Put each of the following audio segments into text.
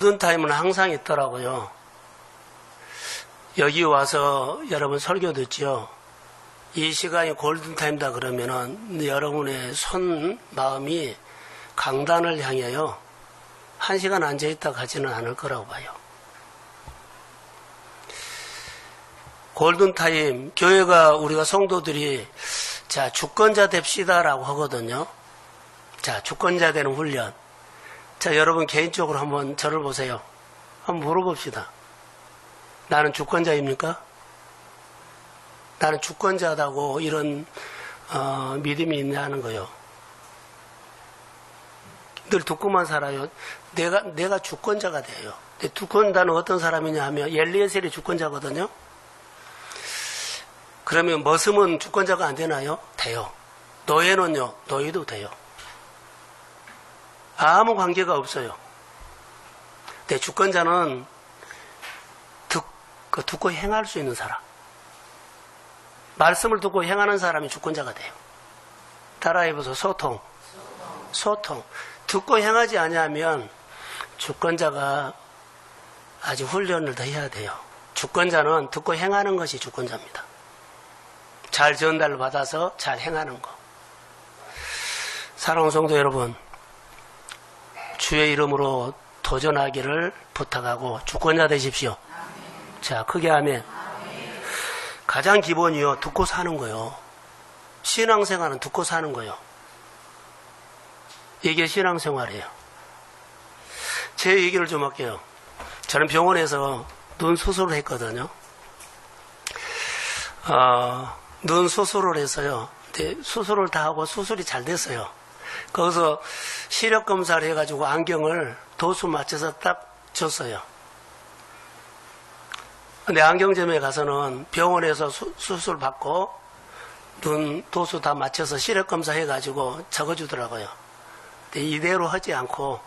골든타임은 항상 있더라고요. 여기 와서 여러분 설교 듣죠. 이 시간이 골든타임이다 그러면은 여러분의 손 마음이 강단을 향해요. 1시간 앉아있다 가지는 않을 거라고 봐요. 골든타임, 교회가 우리가 성도들이 자 주권자 됩시다라고 하거든요. 자 주권자 되는 훈련. 자 여러분 개인적으로 한번 저를 보세요. 한번 물어봅시다. 나는 주권자입니까? 나는 주권자다고 이런 믿음이 있냐는 거요. 늘 듣고만 살아요. 내가 주권자가 돼요. 주권자는 어떤 사람이냐 하면 엘리에셀이 주권자거든요. 그러면 머슴은 주권자가 안 되나요? 돼요. 노예는요? 노예도 돼요. 아무 관계가 없어요. 근데 주권자는 듣고 행할 수 있는 사람. 말씀을 듣고 행하는 사람이 주권자가 돼요. 따라해보세요. 소통. 듣고 행하지 않으면 주권자가 아주 훈련을 더 해야 돼요. 주권자는 듣고 행하는 것이 주권자입니다. 잘 전달을 받아서 잘 행하는 거. 사랑하는 성도 여러분, 주의 이름으로 도전하기를 부탁하고 주권자 되십시오. 자, 크게 하면 가장 기본이요. 듣고 사는 거요. 신앙생활은 듣고 사는 거요. 이게 신앙생활이에요. 제 얘기를 좀 할게요. 저는 병원에서 눈 수술을 했거든요. 눈 수술을 해서요. 근데 수술을 다 하고 수술이 잘 됐어요. 거기서 시력 검사를 해가지고 안경을 도수 맞춰서 딱 줬어요. 근데 안경점에 가서는 병원에서 수술 받고 눈 도수 다 맞춰서 시력 검사 해가지고 적어주더라고요. 근데 이대로 하지 않고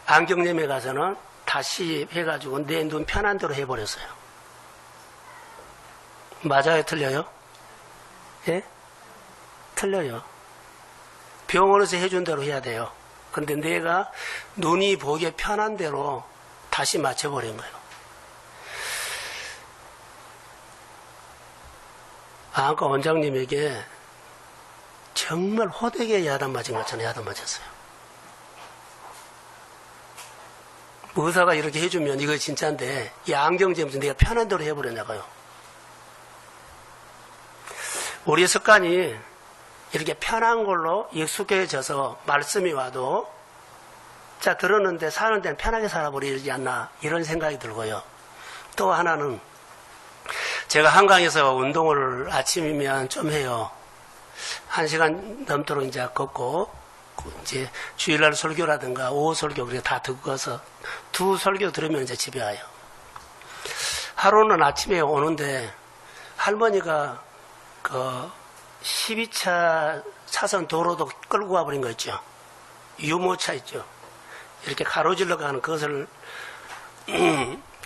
안경점에 가서는 다시 해가지고 내 눈 편한 대로 해버렸어요. 맞아요? 틀려요? 예? 틀려요. 병원에서 해준 대로 해야 돼요. 근데 내가 눈이 보기에 편한 대로 다시 맞춰버린 거예요. 아까 원장님에게 정말 호되게 야단 맞은 것처럼 야단 맞았어요. 의사가 이렇게 해주면 이거 진짜인데 이 안경제면서 내가 편한 대로 해버렸나봐요. 우리의 습관이 이렇게 편한 걸로 익숙해져서 말씀이 와도 자 들었는데 사는 데는 편하게 살아버리지 않나 이런 생각이 들고요. 또 하나는 제가 한강에서 운동을 아침이면 좀 해요. 1시간 넘도록 이제 걷고 이제 주일날 설교라든가 오후 설교 그렇게 다 듣고서 두 설교 들으면 이제 집에 와요. 하루는 아침에 오는데 할머니가 그 12차 차선 도로도 끌고 와버린 거 있죠. 유모차 있죠. 이렇게 가로질러 가는 그것을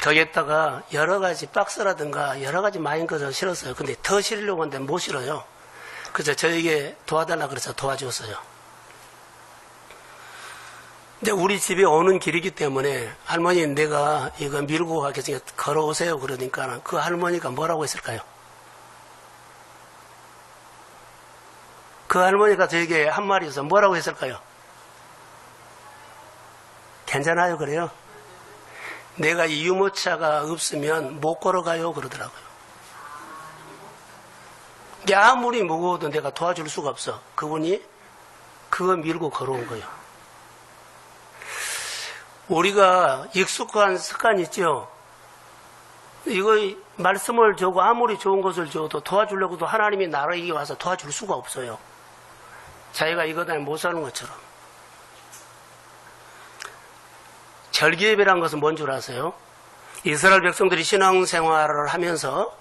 거기에다가 여러 가지 박스라든가 여러 가지 많은 것을 실었어요. 근데 더 실으려고 하는데 못 실어요. 그래서 저에게 도와달라 그래서 도와줬어요. 근데 우리 집에 오는 길이기 때문에 할머니 내가 이거 밀고 가겠으니까 걸어오세요 그러니까 그 할머니가 뭐라고 했을까요? 그 할머니가 저에게 한 말이어서 뭐라고 했을까요? 괜찮아요 그래요? 내가 이 유모차가 없으면 못 걸어가요 그러더라고요. 근데 아무리 무거워도 내가 도와줄 수가 없어. 그분이 그거 밀고 걸어온 거예요. 우리가 익숙한 습관이 있죠. 이거 말씀을 주고 아무리 좋은 것을 줘도 도와주려고도 하나님이 나에게 와서 도와줄 수가 없어요. 자기가 이거 때문에 못 사는 것처럼. 절기예배란 것은 뭔 줄 아세요? 이스라엘 백성들이 신앙생활을 하면서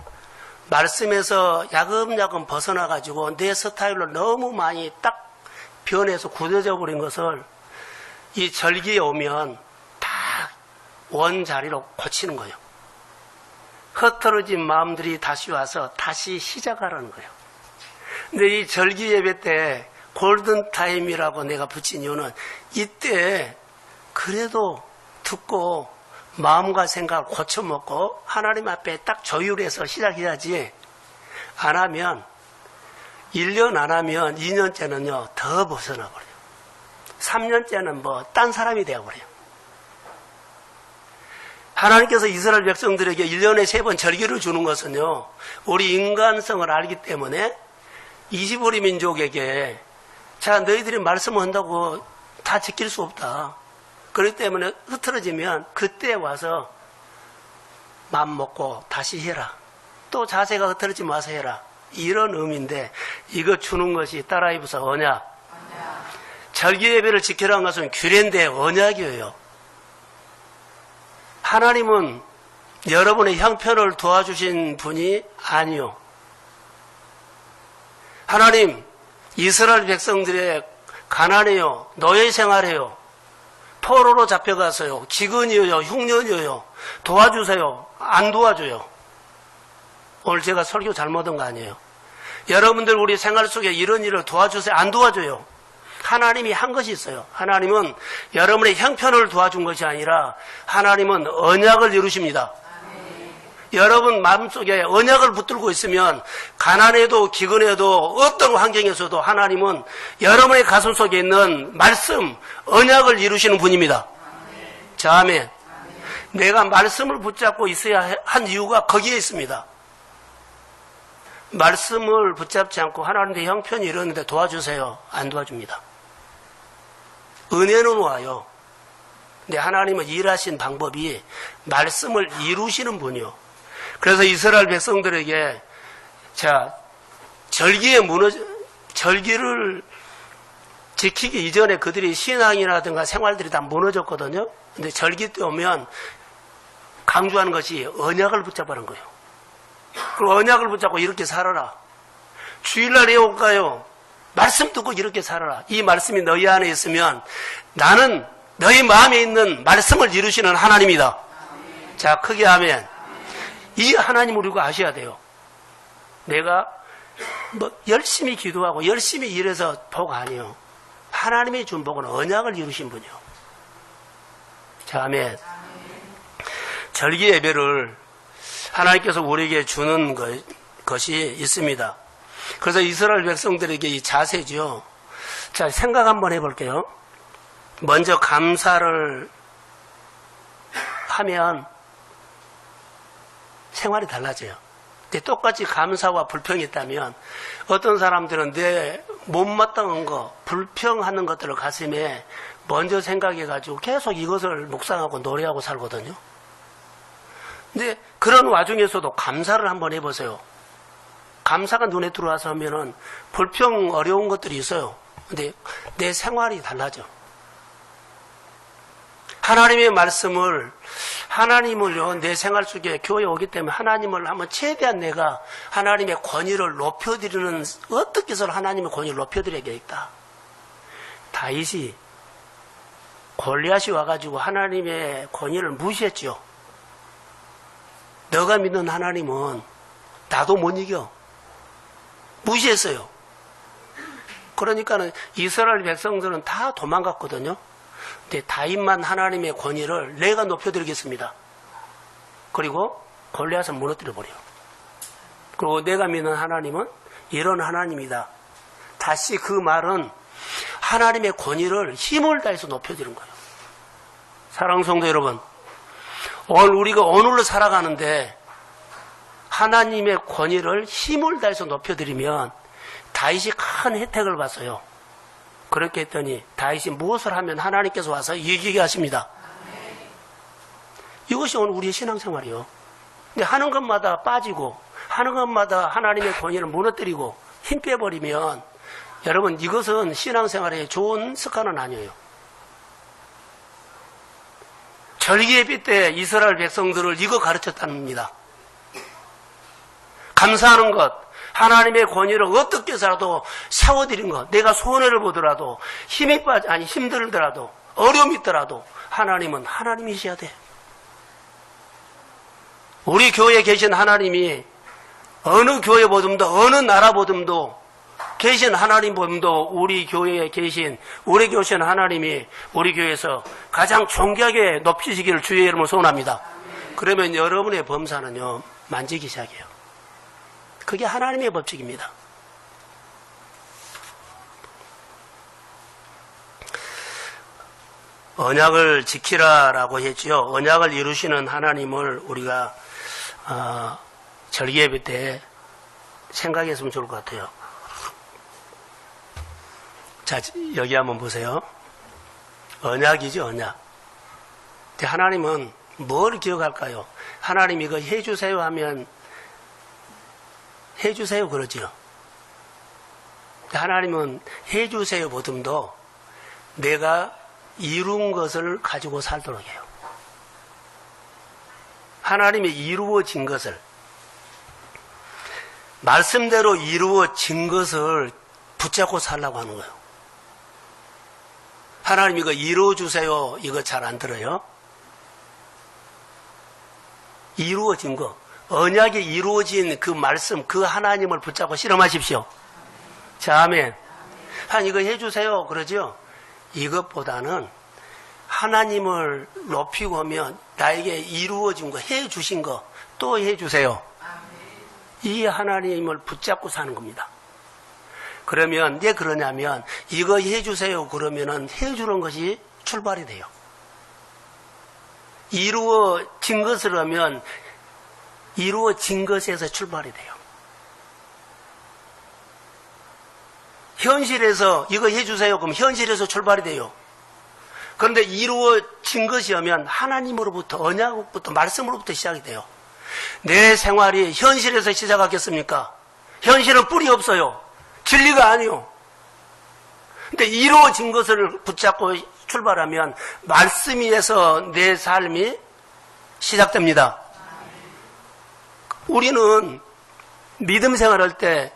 말씀에서 야금야금 벗어나가지고 내 스타일로 너무 많이 딱 변해서 굳어져 버린 것을 이 절기에 오면 다 원자리로 고치는 거예요. 흐트러진 마음들이 다시 와서 다시 시작하라는 거예요. 근데 이 절기 예배 때 골든타임이라고 내가 붙인 이유는 이때 그래도 듣고 마음과 생각을 고쳐먹고 하나님 앞에 딱 조율해서 시작해야지. 안 하면 1년 안 하면 2년째는요 더 벗어나버려요. 3년째는 뭐 딴 사람이 되어버려요. 하나님께서 이스라엘 백성들에게 1년에 3번 절기를 주는 것은요 우리 인간성을 알기 때문에 20우리 민족에게 자 너희들이 말씀한다고 다 지킬 수 없다. 그렇기 때문에 흐트러지면 그때 와서 마음 먹고 다시 해라. 또 자세가 흐트러지면 와서 해라. 이런 의미인데 이거 주는 것이 따라해보세요. 언약. 절기 예배를 지키라는 것은 규례인데 언약이에요. 하나님은 여러분의 형편을 도와주신 분이 아니요. 하나님 이스라엘 백성들의 가난해요. 노예 생활해요. 포로로 잡혀가서요. 기근이요. 흉년이요. 도와주세요. 안 도와줘요. 오늘 제가 설교 잘못한 거 아니에요. 여러분들 우리 생활 속에 이런 일을 도와주세요. 안 도와줘요. 하나님이 한 것이 있어요. 하나님은 여러분의 형편을 도와준 것이 아니라 하나님은 언약을 이루십니다. 여러분 마음속에 언약을 붙들고 있으면 가난해도 기근해도 어떤 환경에서도 하나님은 여러분의 가슴 속에 있는 말씀, 언약을 이루시는 분입니다. 자, 아멘. 내가 말씀을 붙잡고 있어야 한 이유가 거기에 있습니다. 말씀을 붙잡지 않고 하나님의 형편이 이러는데 도와주세요. 안 도와줍니다. 은혜는 와요. 근데 하나님은 일하신 방법이 말씀을 이루시는 분이요. 그래서 이스라엘 백성들에게 자 절기를 지키기 이전에 그들이 신앙이라든가 생활들이 다 무너졌거든요. 근데 절기 때 오면 강조하는 것이 언약을 붙잡아는 거예요. 그리고 언약을 붙잡고 이렇게 살아라. 주일날에 올까요? 말씀 듣고 이렇게 살아라. 이 말씀이 너희 안에 있으면 나는 너희 마음에 있는 말씀을 이루시는 하나님이다. 자, 크게 하면 이 하나님을 우리가 아셔야 돼요. 내가 뭐 열심히 기도하고 열심히 일해서 복 아니요. 하나님이 준 복은 언약을 이루신 분이요. 자, 아멘. 절기 예배를 하나님께서 우리에게 주는 것이 있습니다. 그래서 이스라엘 백성들에게 이 자세죠. 자, 생각 한번 해볼게요. 먼저 감사를 하면 생활이 달라져요. 근데 똑같이 감사와 불평이 있다면 어떤 사람들은 내 못마땅한 거, 불평하는 것들을 가슴에 먼저 생각해가지고 계속 이것을 묵상하고 노래하고 살거든요. 근데 그런 와중에서도 감사를 한번 해보세요. 감사가 눈에 들어와서 하면은 불평 어려운 것들이 있어요. 근데 내 생활이 달라져. 하나님의 말씀을 하나님을요 내 생활 속에 교회에 오기 때문에 하나님을 한번 최대한 내가 하나님의 권위를 높여드리는 어떻게 해서 하나님의 권위를 높여드려야겠다. 다윗이 골리앗이 와가지고 하나님의 권위를 무시했죠. 너가 믿는 하나님은 나도 못 이겨. 무시했어요. 그러니까는 이스라엘 백성들은 다 도망갔거든요. 근데 다윗만 하나님의 권위를 내가 높여드리겠습니다. 그리고 골리앗을 무너뜨려버려요. 그리고 내가 믿는 하나님은 이런 하나님이다. 다시 그 말은 하나님의 권위를 힘을 다해서 높여드리는 거예요. 사랑하는 성도 여러분, 오늘 우리가 오늘로 살아가는데 하나님의 권위를 힘을 다해서 높여드리면 다윗이 큰 혜택을 봤어요. 그렇게 했더니 다윗이 무엇을 하면 하나님께서 와서 이기게 하십니다. 이것이 오늘 우리의 신앙생활이에요. 근데 하는 것마다 빠지고 하는 것마다 하나님의 권위를 무너뜨리고 힘 빼버리면 여러분 이것은 신앙생활에 좋은 습관은 아니에요. 절기 예배 때 이스라엘 백성들을 이거 가르쳤답니다. 감사하는 것, 하나님의 권위를 어떻게 해서라도 세워드린 것, 내가 손해를 보더라도 힘들더라도 어려움이 있더라도 하나님은 하나님이셔야 돼. 우리 교회에 계신 하나님이 어느 교회보다도 어느 나라보다도 계신 하나님도 우리 교회에 계신 우리 교신 하나님이 우리 교회에서 가장 존귀하게 높이시기를 주의 이름으로 소원합니다. 그러면 여러분의 범사는요, 만지기 시작해요. 그게 하나님의 법칙입니다. 언약을 지키라라고 했지요. 언약을 이루시는 하나님을 우리가 절기예배 때 생각했으면 좋을 것 같아요. 자, 여기 한번 보세요. 언약이죠, 언약. 하나님은 뭘 기억할까요? 하나님 이거 해주세요 하면 해주세요 그러죠. 하나님은 해주세요 보듬도 내가 이룬 것을 가지고 살도록 해요. 하나님이 이루어진 것을, 말씀대로 이루어진 것을 붙잡고 살라고 하는 거예요. 하나님 이거 이루어주세요, 이거 잘 안 들어요? 이루어진 거, 언약이 이루어진 그 말씀, 그 하나님을 붙잡고 실험하십시오. 자, 아멘. 이거 해주세요 그러죠? 이것보다는 하나님을 높이고 하면 나에게 이루어진 거, 해주신 거 또 해주세요. 이 하나님을 붙잡고 사는 겁니다. 그러면 왜 그러냐면 이거 해주세요 그러면은 해주는 것이 출발이 돼요. 이루어진 것을 하면 이루어진 것에서 출발이 돼요. 현실에서 이거 해주세요 그럼 현실에서 출발이 돼요. 그런데 이루어진 것이 오면 하나님으로부터, 언약으로부터, 말씀으로부터 시작이 돼요. 내 생활이 현실에서 시작하겠습니까? 현실은 뿔이 없어요. 진리가 아니요. 근데 이루어진 것을 붙잡고 출발하면 말씀 위에서 내 삶이 시작됩니다. 우리는 믿음 생활할 때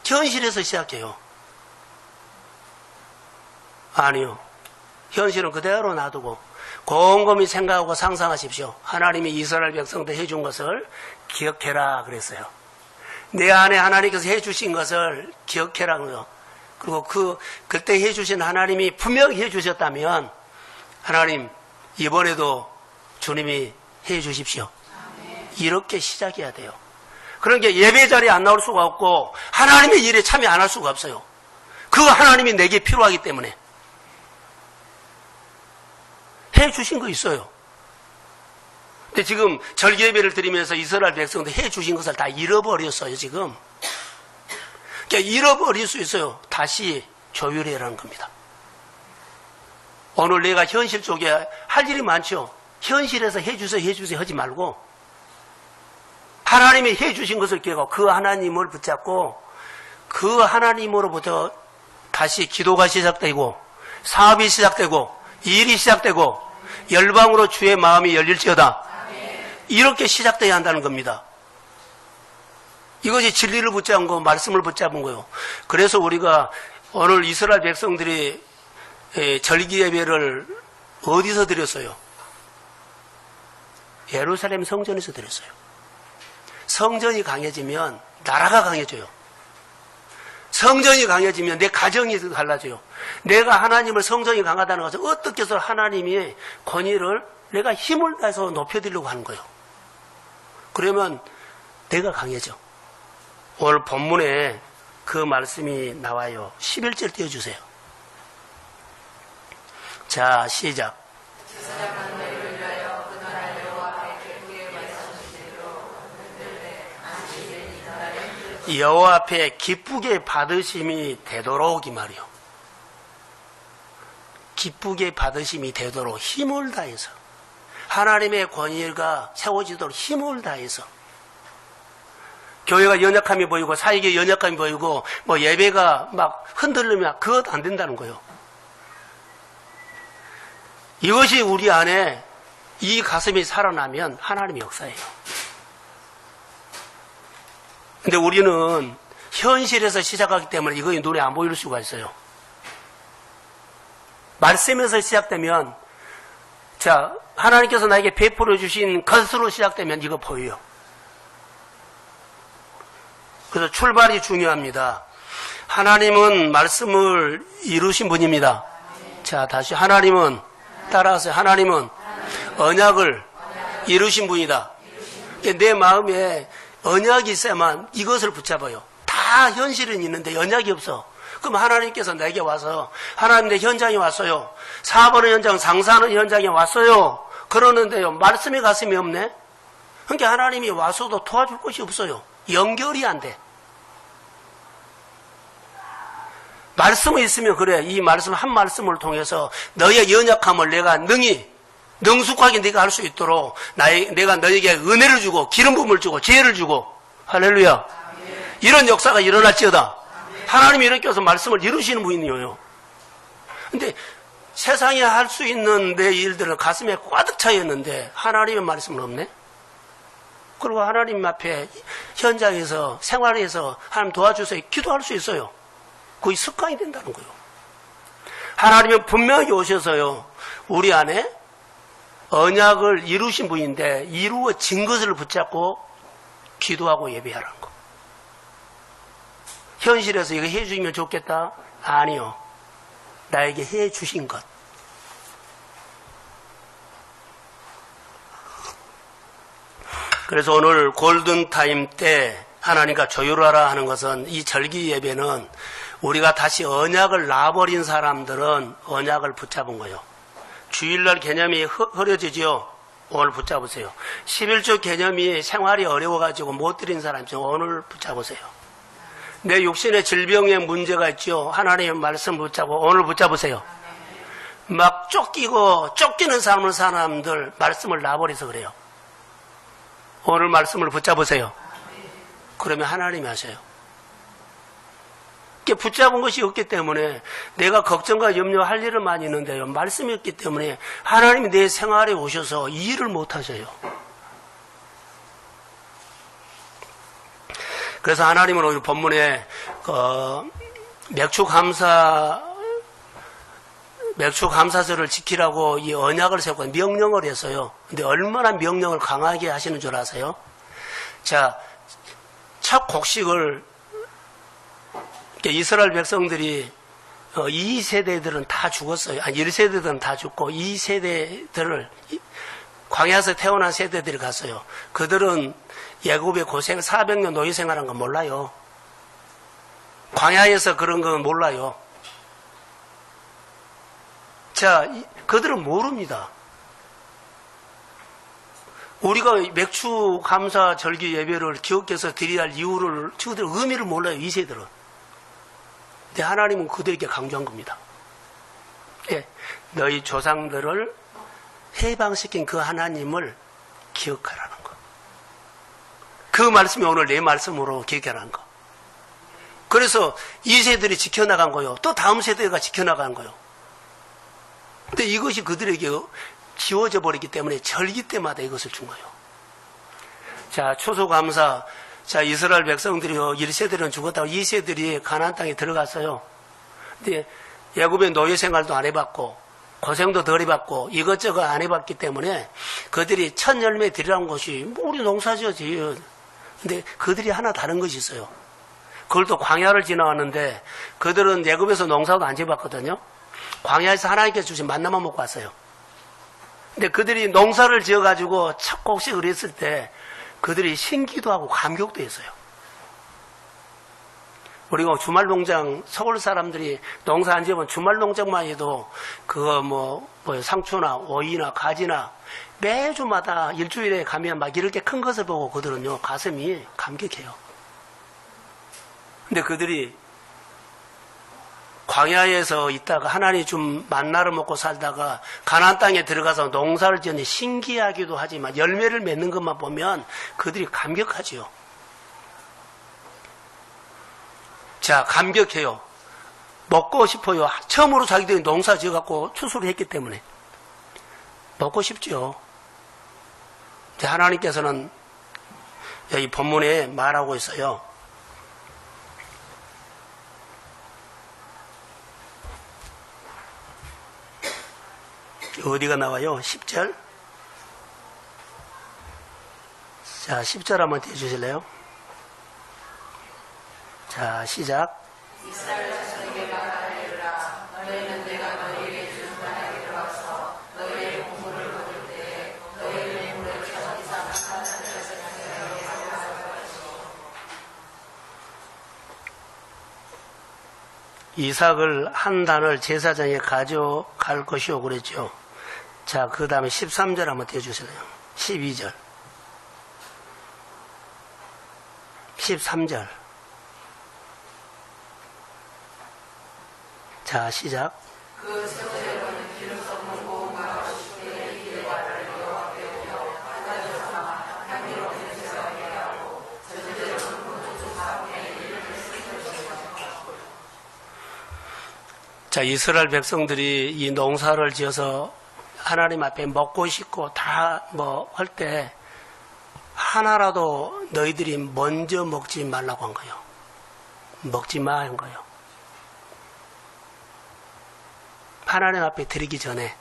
현실에서 시작해요. 아니요. 현실은 그대로 놔두고 곰곰이 생각하고 상상하십시오. 하나님이 이스라엘 백성들 해준 것을 기억해라 그랬어요. 내 안에 하나님께서 해주신 것을 기억해라. 그리고 그때 해주신 하나님이 분명히 해주셨다면 하나님 이번에도 주님이 해주십시오. 이렇게 시작해야 돼요. 그러니까 예배 자리에 안 나올 수가 없고 하나님의 일에 참여 안 할 수가 없어요. 그 하나님이 내게 필요하기 때문에. 해주신 거 있어요. 근데 지금 절기예배를 드리면서 이스라엘 백성들 해주신 것을 다 잃어버렸어요, 지금. 그러니까 잃어버릴 수 있어요. 다시 조율해라는 겁니다. 오늘 내가 현실 쪽에 할 일이 많죠. 현실에서 해주세요 하지 말고 하나님이 해주신 것을 기억하고 그 하나님을 붙잡고 그 하나님으로부터 다시 기도가 시작되고 사업이 시작되고 일이 시작되고 열방으로 주의 마음이 열릴지어다. 이렇게 시작돼야 한다는 겁니다. 이것이 진리를 붙잡은 거, 말씀을 붙잡은 거예요. 그래서 우리가 오늘 이스라엘 백성들이 절기 예배를 어디서 드렸어요? 예루살렘 성전에서 드렸어요. 성전이 강해지면 나라가 강해져요. 성전이 강해지면 내 가정이 달라져요. 내가 하나님을 성전이 강하다는 것은 어떻게 해서 하나님이 권위를 내가 힘을 다해서 높여드리려고 하는 거예요. 그러면 내가 강해져. 오늘 본문에 그 말씀이 나와요. 11절 띄워주세요. 자, 시작. 여호와 앞에 기쁘게 받으심이 되도록 이 말이요. 기쁘게 받으심이 되도록 힘을 다해서 하나님의 권위가 세워지도록 힘을 다해서 교회가 연약함이 보이고 사역에 연약함이 보이고 뭐 예배가 막 흔들리면 그것 안 된다는 거예요. 이것이 우리 안에 이 가슴이 살아나면 하나님의 역사예요. 근데 우리는 현실에서 시작하기 때문에 이거 눈에 안 보일 수가 있어요. 말씀에서 시작되면, 자, 하나님께서 나에게 베풀어 주신 것으로 시작되면 이거 보여요. 그래서 출발이 중요합니다. 하나님은 말씀을 이루신 분입니다. 자, 다시 하나님은, 따라하세요. 하나님은 언약을 이루신 분이다. 내 마음에 언약이 있어야만 이것을 붙잡아요. 다 현실은 있는데 언약이 없어. 그럼 하나님께서 내게 와서, 하나님 내 현장에 왔어요. 사업하는 현장, 장사하는 현장에 왔어요. 그러는데요, 말씀이 가슴이 없네? 그러니까 하나님이 와서도 도와줄 것이 없어요. 연결이 안 돼. 말씀이 있으면 그래. 이 말씀 한 말씀을 통해서 너의 연약함을 내가 능숙하게 네가 할 수 있도록 내가 너에게 은혜를 주고 기름 부음을 주고 지혜를 주고 할렐루야. 이런 역사가 일어날지어다. 하나님이 이렇게 해서 말씀을 이루시는 분이에요. 근데 세상에 할 수 있는 내 일들은 가슴에 꽉 차 있는데 하나님의 말씀은 없네. 그리고 하나님 앞에 현장에서 생활에서 하나님 도와주세요 기도할 수 있어요. 그게 습관이 된다는 거예요. 하나님은 분명히 오셔서요, 우리 안에 언약을 이루신 분인데 이루어진 것을 붙잡고 기도하고 예배하라는 거. 현실에서 이거 해주시면 좋겠다? 아니요. 나에게 해주신 것. 그래서 오늘 골든타임 때 하나님과 조율하라 하는 것은, 이 절기 예배는 우리가 다시 언약을 놔버린 사람들은 언약을 붙잡은 거예요. 주일날 개념이 흐려지죠. 오늘 붙잡으세요. 11조 개념이 생활이 어려워가지고 못 드린 사람 중 오늘 붙잡으세요. 내 육신의 질병에 문제가 있죠. 하나님의 말씀 붙잡고 오늘 붙잡으세요. 막 쫓기는 사람들 말씀을 놔버려서 그래요. 오늘 말씀을 붙잡으세요. 그러면 하나님이 하세요. 붙잡은 것이 없기 때문에 내가 걱정과 염려할 일은 많이 있는데요, 말씀이 없기 때문에 하나님이 내 생활에 오셔서 이 일을 못 하셔요. 그래서 하나님은 오늘 본문에 맥추감사절을 지키라고 이 언약을 세우고 명령을 했어요. 근데 얼마나 명령을 강하게 하시는 줄 아세요? 자, 첫 곡식을 이스라엘 백성들이 2세대들은 다 죽었어요. 아니 1세대들은 다 죽고 2세대들을 광야에서 태어난 세대들이 갔어요. 그들은 애굽의 고생 400년 노예 생활한 건 몰라요. 광야에서 그런 건 몰라요. 자, 그들은 모릅니다. 우리가 맥주 감사 절기 예배를 기억해서 드려야 할 이유를, 저들 의미를 몰라요, 2세들은. 근데 하나님은 그들에게 강조한 겁니다. 예, 너희 조상들을 해방시킨 그 하나님을 기억하라는 거. 그 말씀이 오늘 내 말씀으로 기억하라는 거. 그래서 2세들이 지켜나간 거요. 또 다음 세대가 지켜나간 거요. 근데 이것이 그들에게 지워져 버리기 때문에 절기 때마다 이것을 준 거예요. 자, 추수감사. 자, 이스라엘 백성들이요, 1세들은 죽었다고 2세들이 가나안 땅에 들어갔어요. 근데 애굽의 노예 생활도 안 해봤고 고생도 덜 해봤고 이것저것 안 해봤기 때문에 그들이 첫 열매 드리라는 것이 우리 농사지어지. 근데 그들이 하나 다른 것이 있어요. 그걸 또 광야를 지나왔는데 그들은 애굽에서 농사도 안 지어봤거든요. 광야에서 하나님께서 주신 만나만 먹고 왔어요. 근데 그들이 농사를 지어가지고 첫 곡식을 했을 때 그들이 신기도 하고 감격도 했어요. 우리가 주말 농장, 서울 사람들이 농사 안 지으면 주말 농장만 해도 그거 상추나 오이나 가지나 매주마다 일주일에 가면 막 이렇게 큰 것을 보고 그들은요, 가슴이 감격해요. 근데 그들이 광야에서 있다가 하나님 좀 만나를 먹고 살다가 가나안 땅에 들어가서 농사를 지었는데 신기하기도 하지만 열매를 맺는 것만 보면 그들이 감격하지요. 자, 감격해요. 먹고 싶어요. 처음으로 자기들이 농사 지어갖고 추수를 했기 때문에 먹고 싶죠. 하나님께서는 여기 본문에 말하고 있어요. 어디가 나와요? 10절? 자, 10절 한번 떼주실래요? 자, 시작. 이삭을 한 단을 제사장에 가져갈 것이오 그랬죠. 자, 그 다음에 13절 한번 떼어주세요. 12절 13절. 자, 시작. 자, 이스라엘 백성들이 이 농사를 지어서 하나님 앞에 먹고 싶고 다 뭐 할 때 하나라도 너희들이 먼저 먹지 말라고 한 거예요. 먹지 마 한 거예요. 하나님 앞에 드리기 전에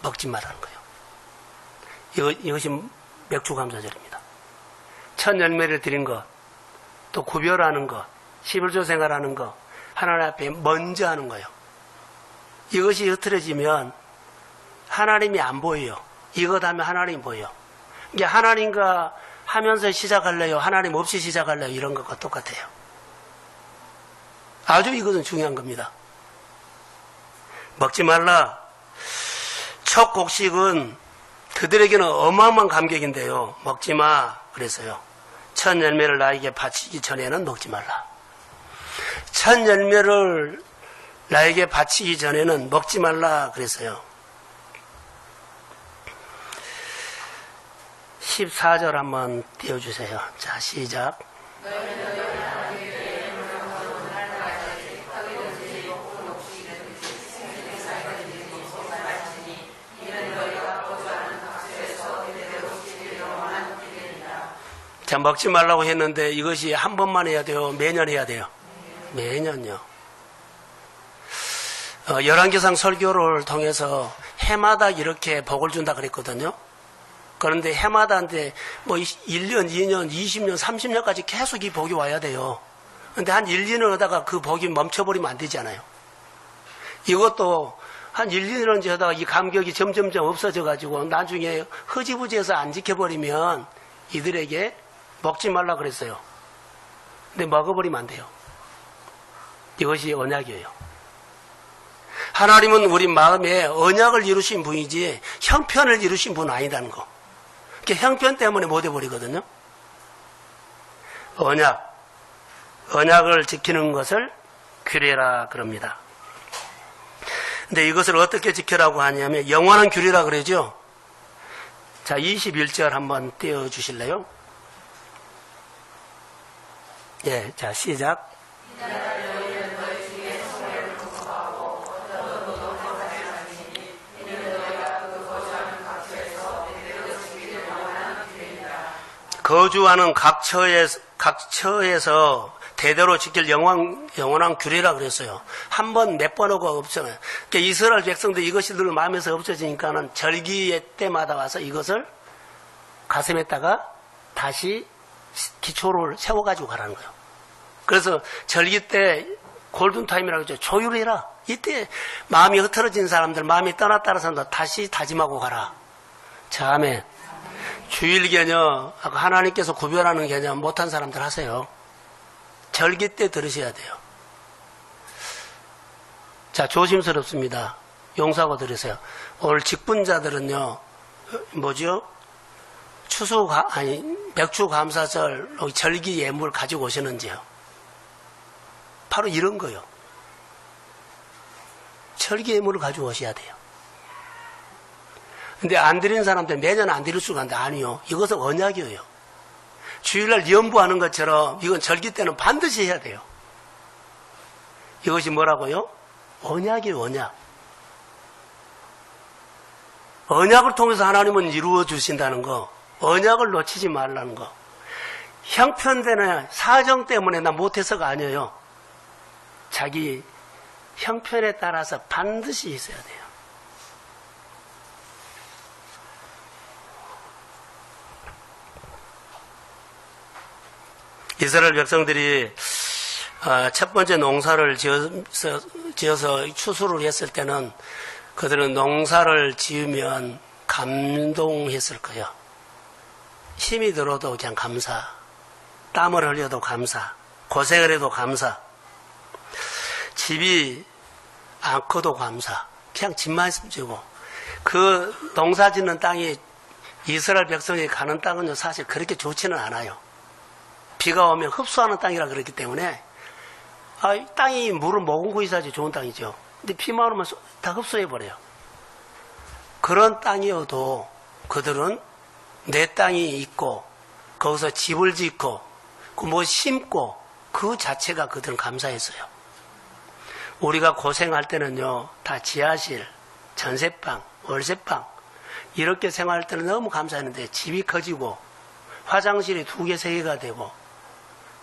먹지 말라는 거예요. 이것이 맥주감사절입니다. 첫 열매를 드린 것, 또 구별하는 것, 11조 생활하는 것, 하나님 앞에 먼저 하는 거예요. 이것이 흐트러지면 하나님이 안 보여요. 이것 하면 하나님이 보여요. 이게 하나님과 하면서 시작할래요? 하나님 없이 시작할래요? 이런 것과 똑같아요. 아주 이것은 중요한 겁니다. 먹지 말라. 첫 곡식은 그들에게는 어마어마한 감격인데요. 먹지 마. 그래서요. 첫 열매를 나에게 바치기 전에는 먹지 말라. 첫 열매를 나에게 바치기 전에는 먹지 말라 그랬어요. 14절 한번 띄워주세요. 자, 시작. 자, 먹지 말라고 했는데 이것이 한 번만 해야 돼요? 매년 해야 돼요? 매년요. 열왕기상 설교를 통해서 해마다 이렇게 복을 준다 그랬거든요. 그런데 해마다인데 뭐 1년, 2년, 20년, 30년까지 계속 이 복이 와야 돼요. 그런데 한 1, 2년 하다가 그 복이 멈춰버리면 안 되잖아요. 이것도 한 1, 2년 하다가 이 감격이 점점점 없어져가지고 나중에 흐지부지해서 안 지켜버리면 이들에게 먹지 말라 그랬어요. 근데 먹어버리면 안 돼요. 이것이 언약이에요. 하나님은 우리 마음에 언약을 이루신 분이지 형편을 이루신 분은 아니다는 거. 형편 때문에 못 해버리거든요. 언약을 지키는 것을 규례라 그럽니다. 근데 이것을 어떻게 지켜라고 하냐면 영원한 규례라 그러죠. 자, 21절 한번 띄워주실래요? 예, 자, 시작. 거주하는 각 처에서 대대로 지킬 영원한 규례라 그랬어요. 한 번, 몇 번 하고 없잖아요. 그러니까 이스라엘 백성들 이것이 늘 마음에서 없어지니까는 절기 때마다 와서 이것을 가슴에다가 다시 기초를 세워가지고 가라는 거예요. 그래서 절기 때 골든타임이라고 하죠. 조율해라. 이때 마음이 흐트러진 사람들, 마음이 떠났다는 사람들 다시 다짐하고 가라. 자, 아멘. 주일 개념, 아까 하나님께서 구별하는 개념 못한 사람들 하세요. 절기 때 들으셔야 돼요. 자, 조심스럽습니다. 용서하고 들으세요. 오늘 직분자들은요, 뭐죠? 맥주 감사절, 절기 예물 가지고 오시는지요? 바로 이런 거요. 절기 예물을 가지고 오셔야 돼요. 근데 안 드리는 사람들 매년 안 드릴 수가 있는데 아니요. 이것은 언약이에요. 주일날 연부하는 것처럼 이건 절기 때는 반드시 해야 돼요. 이것이 뭐라고요? 언약이에요, 언약. 언약을 통해서 하나님은 이루어 주신다는 거. 언약을 놓치지 말라는 거. 형편되는 사정 때문에 나 못해서가 아니에요. 자기 형편에 따라서 반드시 있어야 돼요. 이스라엘 백성들이 첫 번째 농사를 지어서 추수를 했을 때는 그들은 농사를 지으면 감동했을 거예요. 힘이 들어도 그냥 감사, 땀을 흘려도 감사, 고생을 해도 감사, 집이 안 커도 감사, 그냥 집만 있으면 되고. 그 농사 짓는 땅이 이스라엘 백성이 가는 땅은 사실 그렇게 좋지는 않아요. 비가 오면 흡수하는 땅이라 그렇기 때문에 땅이 물을 머금고 있어야지 좋은 땅이죠. 근데 비만 오면 다 흡수해버려요. 그런 땅이어도 그들은 내 땅이 있고 거기서 집을 짓고 뭐 심고 그 자체가 그들은 감사했어요. 우리가 고생할 때는요, 다 지하실, 전세방, 월세방 이렇게 생활할 때는 너무 감사했는데 집이 커지고 화장실이 2개, 3개가 되고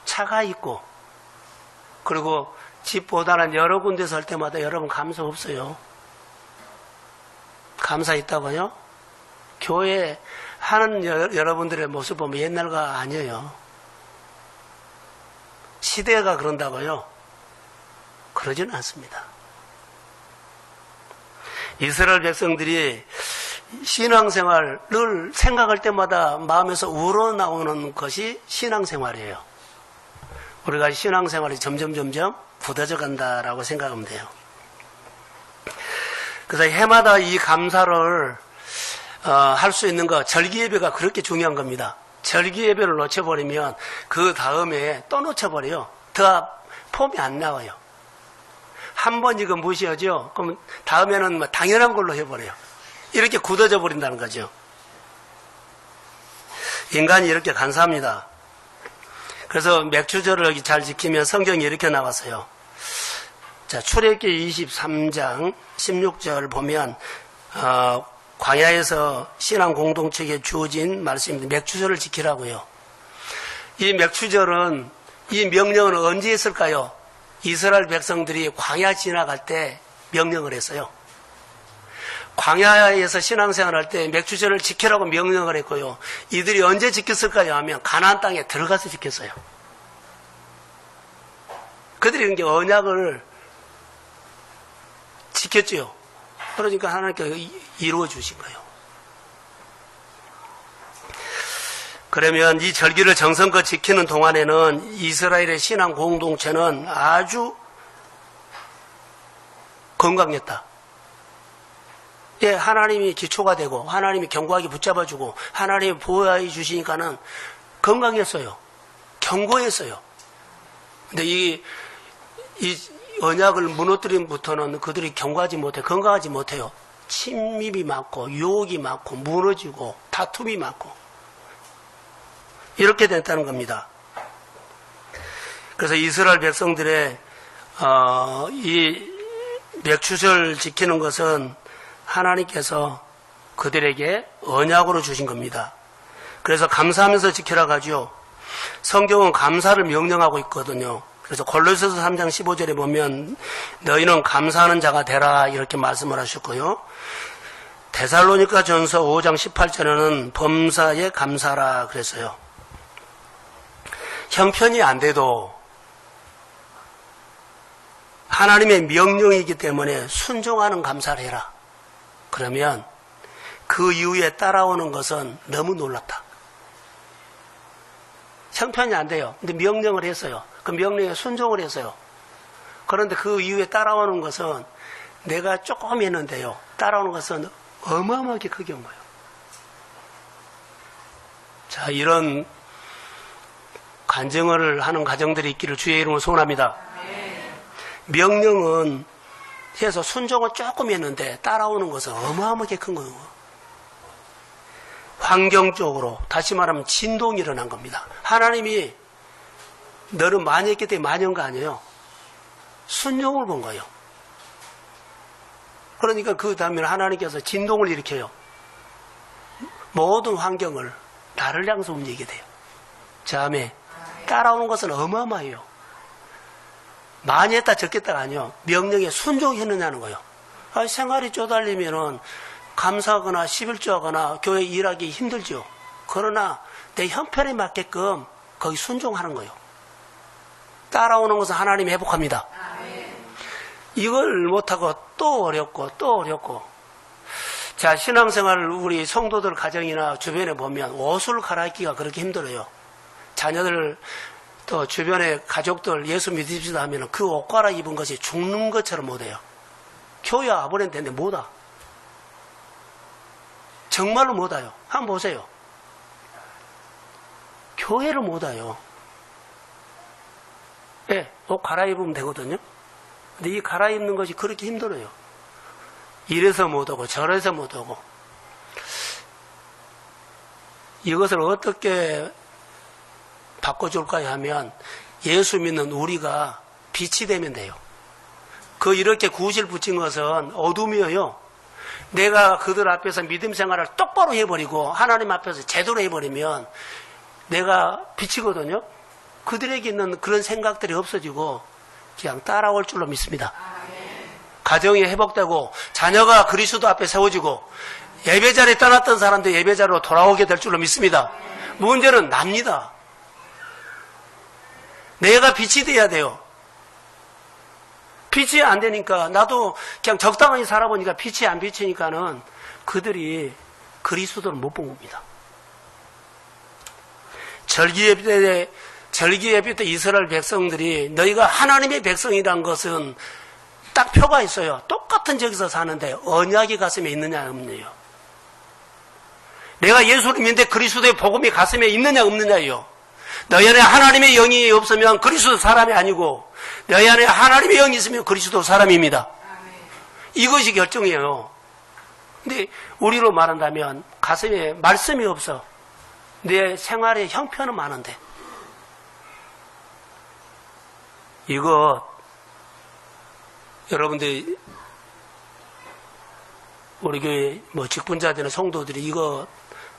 차가 있고 그리고 집보다는 여러 군데 설 때마다 여러분 감사 없어요? 감사 있다고요? 교회 하는 여러분들의 모습 보면 옛날과 아니에요. 시대가 그런다고요? 그러지는 않습니다. 이스라엘 백성들이 신앙생활을 생각할 때마다 마음에서 우러나오는 것이 신앙생활이에요. 우리가 신앙생활이 점점 굳어져 간다라고 생각하면 돼요. 그래서 해마다 이 감사를 할 수 있는 거, 절기예배가 그렇게 중요한 겁니다. 절기예배를 놓쳐버리면 그 다음에 또 놓쳐버려요. 더 폼이 안 나와요. 한 번 이거 무시하죠? 그럼 다음에는 뭐 당연한 걸로 해버려요. 이렇게 굳어져 버린다는 거죠. 인간이 이렇게 간사합니다. 그래서 맥추절을 잘 지키면 성경이 이렇게 나왔어요. 자, 출애굽기 23장 16절 보면 광야에서 신앙 공동체에 주어진 말씀입니다. 맥추절을 지키라고요. 이 맥추절은 이 명령은 언제 했을까요? 이스라엘 백성들이 광야 지나갈 때 명령을 했어요. 광야에서 신앙생활할 때 맥추절을 지키라고 명령을 했고요. 이들이 언제 지켰을까요? 하면 가나안 땅에 들어가서 지켰어요. 그들이 이제 언약을 지켰죠. 그러니까 하나님께서 이루어 주신 거예요. 그러면 이 절기를 정성껏 지키는 동안에는 이스라엘의 신앙 공동체는 아주 건강했다. 예, 하나님이 기초가 되고 하나님이 견고하게 붙잡아주고 하나님이 보호해 주시니까는 건강했어요. 견고했어요. 근데 이 언약을 무너뜨림부터는 그들이 견고하지 못해, 건강하지 못해요. 침입이 많고 유혹이 많고 무너지고 다툼이 많고 이렇게 됐다는 겁니다. 그래서 이스라엘 백성들의 이 맥추절 지키는 것은 하나님께서 그들에게 언약으로 주신 겁니다. 그래서 감사하면서 지키라고 하죠. 성경은 감사를 명령하고 있거든요. 그래서 골로새서 3장 15절에 보면 너희는 감사하는 자가 되라 이렇게 말씀을 하셨고요. 데살로니가 전서 5장 18절에는 범사에 감사라 그랬어요. 형편이 안 돼도 하나님의 명령이기 때문에 순종하는 감사를 해라. 그러면 그 이후에 따라오는 것은 너무 놀랍다. 형편이 안 돼요. 근데 명령을 했어요. 그 명령에 순종을 했어요. 그런데 그 이후에 따라오는 것은 내가 조금 했는데요. 따라오는 것은 어마어마하게 크게 온 거예요. 자, 이런 간증을 하는 가정들이 있기를 주의 이름으로 소원합니다. 명령은 해서 순종을 조금 했는데 따라오는 것은 어마어마하게 큰 거예요. 환경적으로 다시 말하면 진동이 일어난 겁니다. 하나님이 너는 많이 했기 때문에 많이 한 거 아니에요. 순종을 본 거예요. 그러니까 그 다음에 하나님께서 진동을 일으켜요. 모든 환경을 나를 향해서 움직이게 돼요. 다음에 따라오는 것은 어마어마해요. 많이 했다 적겠다가 아니에요. 명령에 순종했느냐는 거예요. 생활이 쪼달리면은 감사하거나 11조하거나 교회 일하기 힘들죠. 그러나 내 형편에 맞게끔 거기 순종하는 거예요. 따라오는 것은 하나님이 회복합니다. 이걸 못하고 또 어렵고 또 어렵고. 자, 신앙생활 우리 성도들 가정이나 주변에 보면 옷을 갈아입기가 그렇게 힘들어요. 자녀들 또 주변에 가족들 예수 믿읍시다 하면 그 옷 갈아입은 것이 죽는 것처럼 못해요. 교회 와버렸는데 못와. 정말로 못와요. 한번 보세요. 교회를 못와요. 예, 옷 갈아입으면 되거든요. 근데 이 갈아입는 것이 그렇게 힘들어요. 이래서 못오고 저래서 못오고. 이것을 어떻게 바꿔줄까 하면 예수 믿는 우리가 빛이 되면 돼요. 그 이렇게 구실 붙인 것은 어둠이에요. 내가 그들 앞에서 믿음 생활을 똑바로 해버리고 하나님 앞에서 제대로 해버리면 내가 빛이거든요. 그들에게 있는 그런 생각들이 없어지고 그냥 따라올 줄로 믿습니다. 가정이 회복되고 자녀가 그리스도 앞에 세워지고 예배자리에 떠났던 사람도 예배자리로 돌아오게 될 줄로 믿습니다. 문제는 납니다. 내가 빛이 돼야 돼요. 빛이 안 되니까 나도 그냥 적당히 살아보니까 빛이 안 비치니까는 그들이 그리스도를 못 본 겁니다. 절기예배 때 이스라엘 백성들이 너희가 하나님의 백성이란 것은 딱 표가 있어요. 똑같은 지역에서 사는데 언약이 가슴에 있느냐 없느냐요. 내가 예수를 믿는데 그리스도의 복음이 가슴에 있느냐 없느냐요. 너희 안에 하나님의 영이 없으면 그리스도 사람이 아니고 너희 안에 하나님의 영이 있으면 그리스도 사람입니다. 이것이 결정이에요. 근데 우리로 말한다면 가슴에 말씀이 없어. 내 생활의 형편은 많은데 이거 여러분들 우리 교회 직분자들이나 성도들이 이거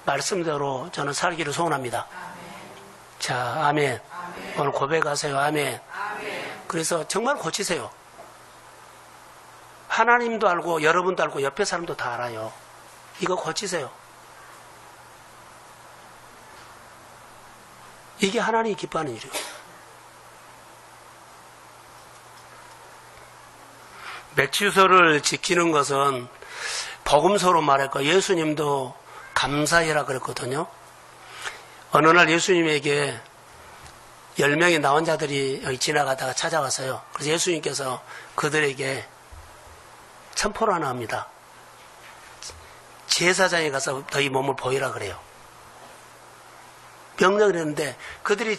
말씀대로 저는 살기를 소원합니다. 자, 아멘. 오늘 고백하세요. 아멘. 그래서 정말 고치세요. 하나님도 알고 여러분도 알고 옆에 사람도 다 알아요. 이거 고치세요. 이게 하나님이 기뻐하는 일이에요. 맥주서를 지키는 것은 복음서로 말할까 예수님도 감사해라 그랬거든요. 어느 날 예수님에게 10명의 나온 자들이 여기 지나가다가 찾아왔어요. 그래서 예수님께서 그들에게 선포를 하나 합니다. 제사장에 가서 너희 몸을 보이라 그래요. 명령을 했는데 그들이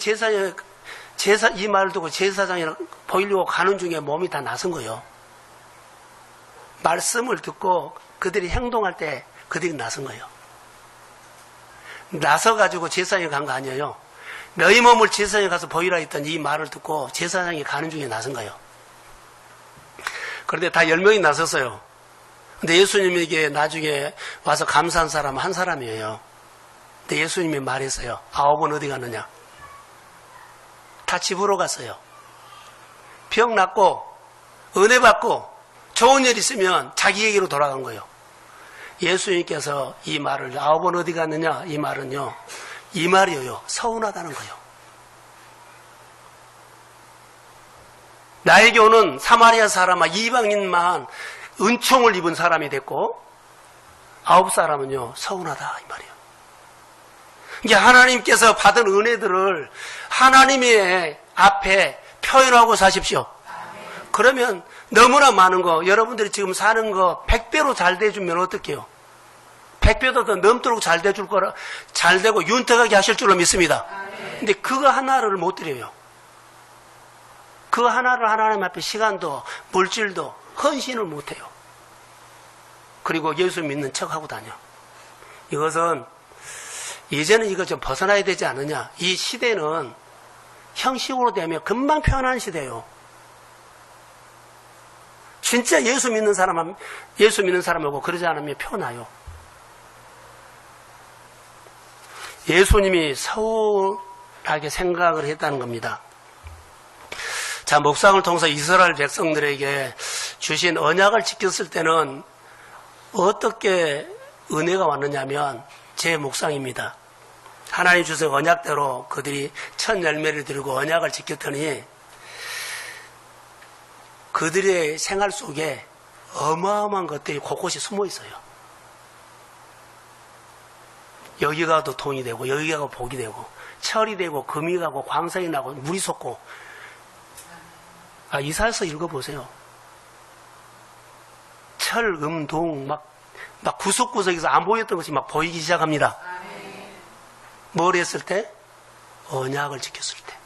이 말을 듣고 제사장에 보이려고 가는 중에 몸이 다 나선 거예요. 말씀을 듣고 그들이 행동할 때 그들이 나선 거예요. 나서가지고 제사장에 간 거 아니에요. 너희 몸을 제사장에 가서 보이라 했던 이 말을 듣고 제사장이 가는 중에 나선 거예요. 그런데 다 10명이 나섰어요. 근데 예수님에게 나중에 와서 감사한 사람은 한 사람이에요. 근데 예수님이 말했어요. 9은 어디 갔느냐? 다 집으로 갔어요. 병 낫고 은혜 받고 좋은 일 있으면 자기에게로 돌아간 거예요. 예수님께서 이 말을 9은 어디 갔느냐? 이 말은요. 이 말이에요. 서운하다는 거예요. 나에게 오는 사마리아 사람아 이방인만 은총을 입은 사람이 됐고 9사람은요. 서운하다 이 말이에요. 이제 하나님께서 받은 은혜들을 하나님의 앞에 표현하고 사십시오. 그러면 너무나 많은 거 여러분들이 지금 사는 거 100배로 잘 돼주면 어떡해요? 100배도 더 넘도록 잘 돼줄 거라 잘 되고 윤택하게 하실 줄로 믿습니다. 근데 그거 하나를 못 드려요. 그 하나를 하나님 앞에 시간도 물질도 헌신을 못해요. 그리고 예수 믿는 척하고 다녀. 이것은 이제는 이거 좀 벗어나야 되지 않느냐. 이 시대는 형식으로 되면 금방 표현하는 시대예요. 진짜 예수 믿는 사람하고 그러지 않으면 표나요. 예수님이 서운하게 생각을 했다는 겁니다. 자, 묵상을 통해서 이스라엘 백성들에게 주신 언약을 지켰을 때는 어떻게 은혜가 왔느냐면 제 묵상입니다. 하나님 주신 언약대로 그들이 첫 열매를 들고 언약을 지켰더니 그들의 생활 속에 어마어마한 것들이 곳곳이 숨어 있어요. 여기 가도 돈이 되고 여기 가도 복이 되고 철이 되고 금이 가고 광석이 나고 물이 솟고. 이사야서 읽어보세요. 철, 금, 동 막 구석구석에서 안 보였던 것이 막 보이기 시작합니다. 뭘 했을 때? 언약을 지켰을 때.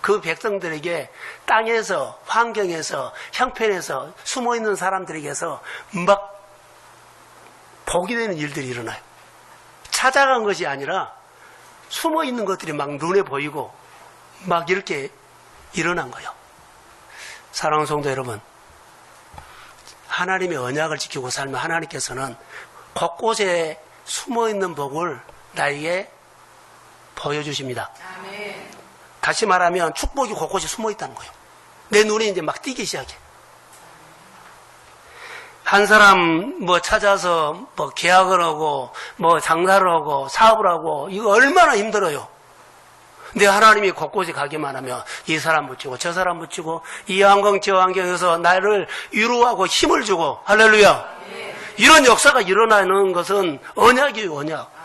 그 백성들에게 땅에서, 환경에서, 형편에서 숨어있는 사람들에게서 막 복이 되는 일들이 일어나요. 찾아간 것이 아니라 숨어있는 것들이 막 눈에 보이고 막 이렇게 일어난 거예요. 사랑하는 성도 여러분, 하나님의 언약을 지키고 살면 하나님께서는 곳곳에 숨어있는 복을 나에게 보여주십니다. 아멘. 다시 말하면 축복이 곳곳에 숨어있다는 거예요. 내 눈에 이제 막 띄기 시작해. 한 사람 찾아서 계약을 하고 장사를 하고 사업을 하고 이거 얼마나 힘들어요. 근데 하나님이 곳곳에 가기만 하면 이 사람 붙이고 저 사람 붙이고 이 환경 저 환경에서 나를 위로하고 힘을 주고 할렐루야. 이런 역사가 일어나는 것은 언약이에요. 언약.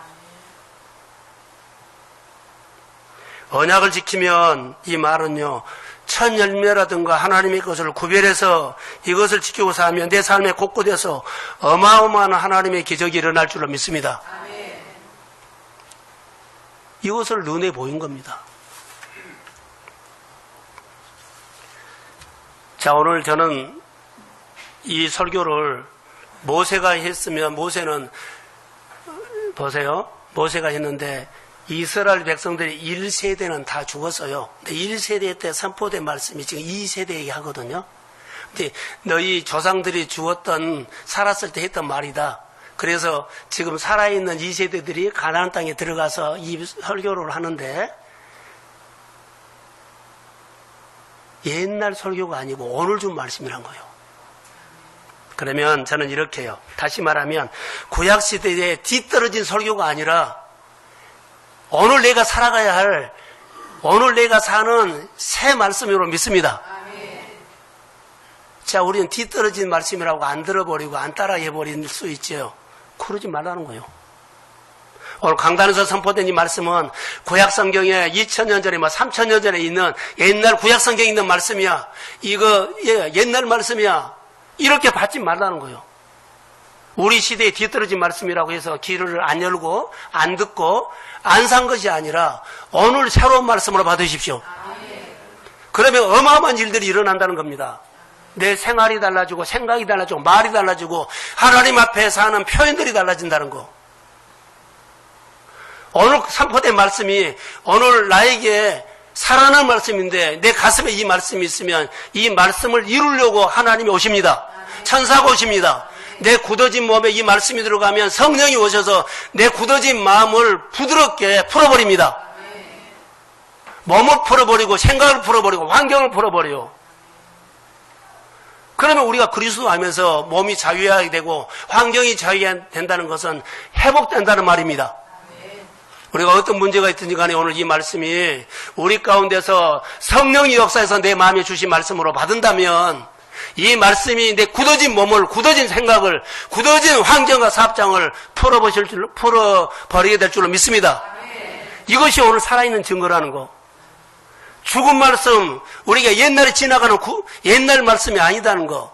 언약을 지키면 이 말은요, 첫 열매라든가 하나님의 것을 구별해서 이것을 지키고 살면 내 삶의 곳곳에서 어마어마한 하나님의 기적이 일어날 줄로 믿습니다. 이것을 눈에 보인 겁니다. 자, 오늘 저는 이 설교를 모세가 했으면, 모세는 보세요. 모세가 했는데 이스라엘 백성들이 1세대는 다 죽었어요. 근데 1세대 때 선포된 말씀이 지금 2세대에게 하거든요. 근데 너희 조상들이 죽었던, 살았을 때 했던 말이다. 그래서 지금 살아있는 2세대들이 가나안 땅에 들어가서 이 설교를 하는데 옛날 설교가 아니고 오늘 준 말씀이란 거예요. 그러면 저는 이렇게 해요. 다시 말하면 구약시대에 뒤떨어진 설교가 아니라 오늘 내가 살아가야 할, 오늘 내가 사는 새 말씀으로 믿습니다. 자, 우리는 뒤떨어진 말씀이라고 안 들어버리고 안 따라해버릴 수 있죠. 그러지 말라는 거예요. 오늘 강단에서 선포된 이 말씀은 구약성경에 2000년 전에 3000년 전에 있는 옛날 구약성경에 있는 말씀이야. 이거 옛날 말씀이야. 이렇게 받지 말라는 거예요. 우리 시대에 뒤떨어진 말씀이라고 해서 귀를 안 열고 안 듣고 안 산 것이 아니라 오늘 새로운 말씀으로 받으십시오. 그러면 어마어마한 일들이 일어난다는 겁니다. 내 생활이 달라지고 생각이 달라지고 말이 달라지고 하나님 앞에 사는 표현들이 달라진다는 거. 오늘 선포된 말씀이 오늘 나에게 살아난 말씀인데 내 가슴에 이 말씀이 있으면 이 말씀을 이루려고 하나님이 오십니다. 천사가 오십니다. 내 굳어진 몸에 이 말씀이 들어가면 성령이 오셔서 내 굳어진 마음을 부드럽게 풀어버립니다. 몸을 풀어버리고 생각을 풀어버리고 환경을 풀어버려요. 그러면 우리가 그리스도 하면서 몸이 자유하게 되고 환경이 자유하게 된다는 것은 회복된다는 말입니다. 우리가 어떤 문제가 있든지 간에 오늘 이 말씀이 우리 가운데서 성령이 역사해서 내 마음에 주신 말씀으로 받은다면 이 말씀이 내 굳어진 몸을, 굳어진 생각을, 굳어진 환경과 사업장을 풀어버리게 될 줄로 믿습니다. 이것이 오늘 살아있는 증거라는 거. 죽은 말씀, 우리가 옛날에 지나가는 옛날 말씀이 아니다는 거.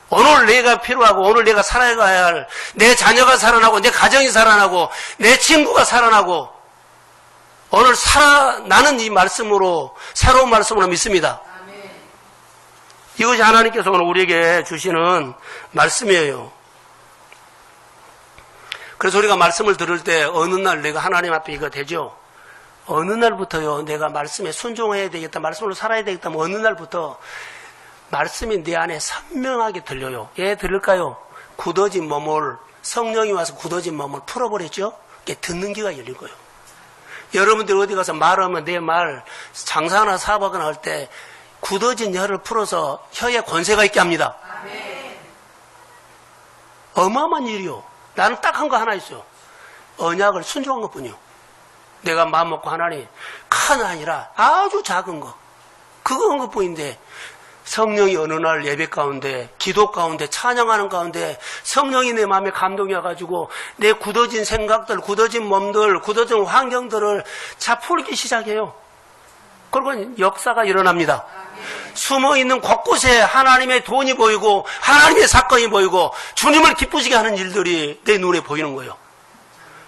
오늘 내가 필요하고 오늘 내가 살아가야 할 내 자녀가 살아나고 내 가정이 살아나고 내 친구가 살아나고 오늘 살아나는 이 말씀으로 새로운 말씀으로 믿습니다. 이것이 하나님께서 오늘 우리에게 주시는 말씀이에요. 그래서 우리가 말씀을 들을 때 어느 날 내가 하나님 앞에 이거 되죠? 어느 날부터요, 내가 말씀에 순종해야 되겠다, 말씀으로 살아야 되겠다, 어느 날부터 말씀이 내 안에 선명하게 들려요. 예, 들을까요? 굳어진 몸을, 성령이 와서 굳어진 몸을 풀어버렸죠? 이게 듣는 귀가 열린 거예요. 여러분들 어디 가서 말하면 내 말, 장사나 사업하거나 할 때 굳어진 혀를 풀어서 혀에 권세가 있게 합니다. 어마어마한 일이요. 나는 딱 한 거 하나 있어요. 언약을 순종한 것 뿐이요. 내가 마음 먹고 하나님, 큰 아니라 아주 작은 거. 그거 한 것 뿐인데, 성령이 어느 날 예배 가운데, 기도 가운데, 찬양하는 가운데 성령이 내 마음에 감동이 와가지고 내 굳어진 생각들, 굳어진 몸들, 굳어진 환경들을 자 풀기 시작해요. 그리고 역사가 일어납니다. 숨어있는 곳곳에 하나님의 돈이 보이고 하나님의 사건이 보이고 주님을 기쁘시게 하는 일들이 내 눈에 보이는 거예요.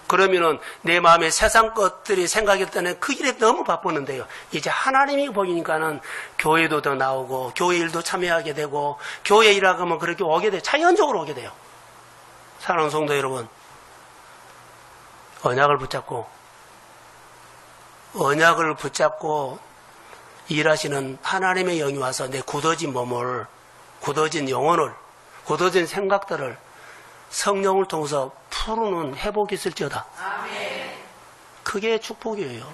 그러면은 내 마음에 세상 것들이 생각할 때는 그 일에 너무 바쁘는데요. 이제 하나님이 보이니까는 교회도 더 나오고 교회 일도 참여하게 되고 교회 일하고 하면 그렇게 오게 돼요. 자연적으로 오게 돼요. 사랑하는 성도 여러분, 언약을 붙잡고 일하시는 하나님의 영이 와서 내 굳어진 몸을, 굳어진 영혼을, 굳어진 생각들을 성령을 통해서 푸르는 회복이 있을지어다. 아멘. 그게 축복이에요.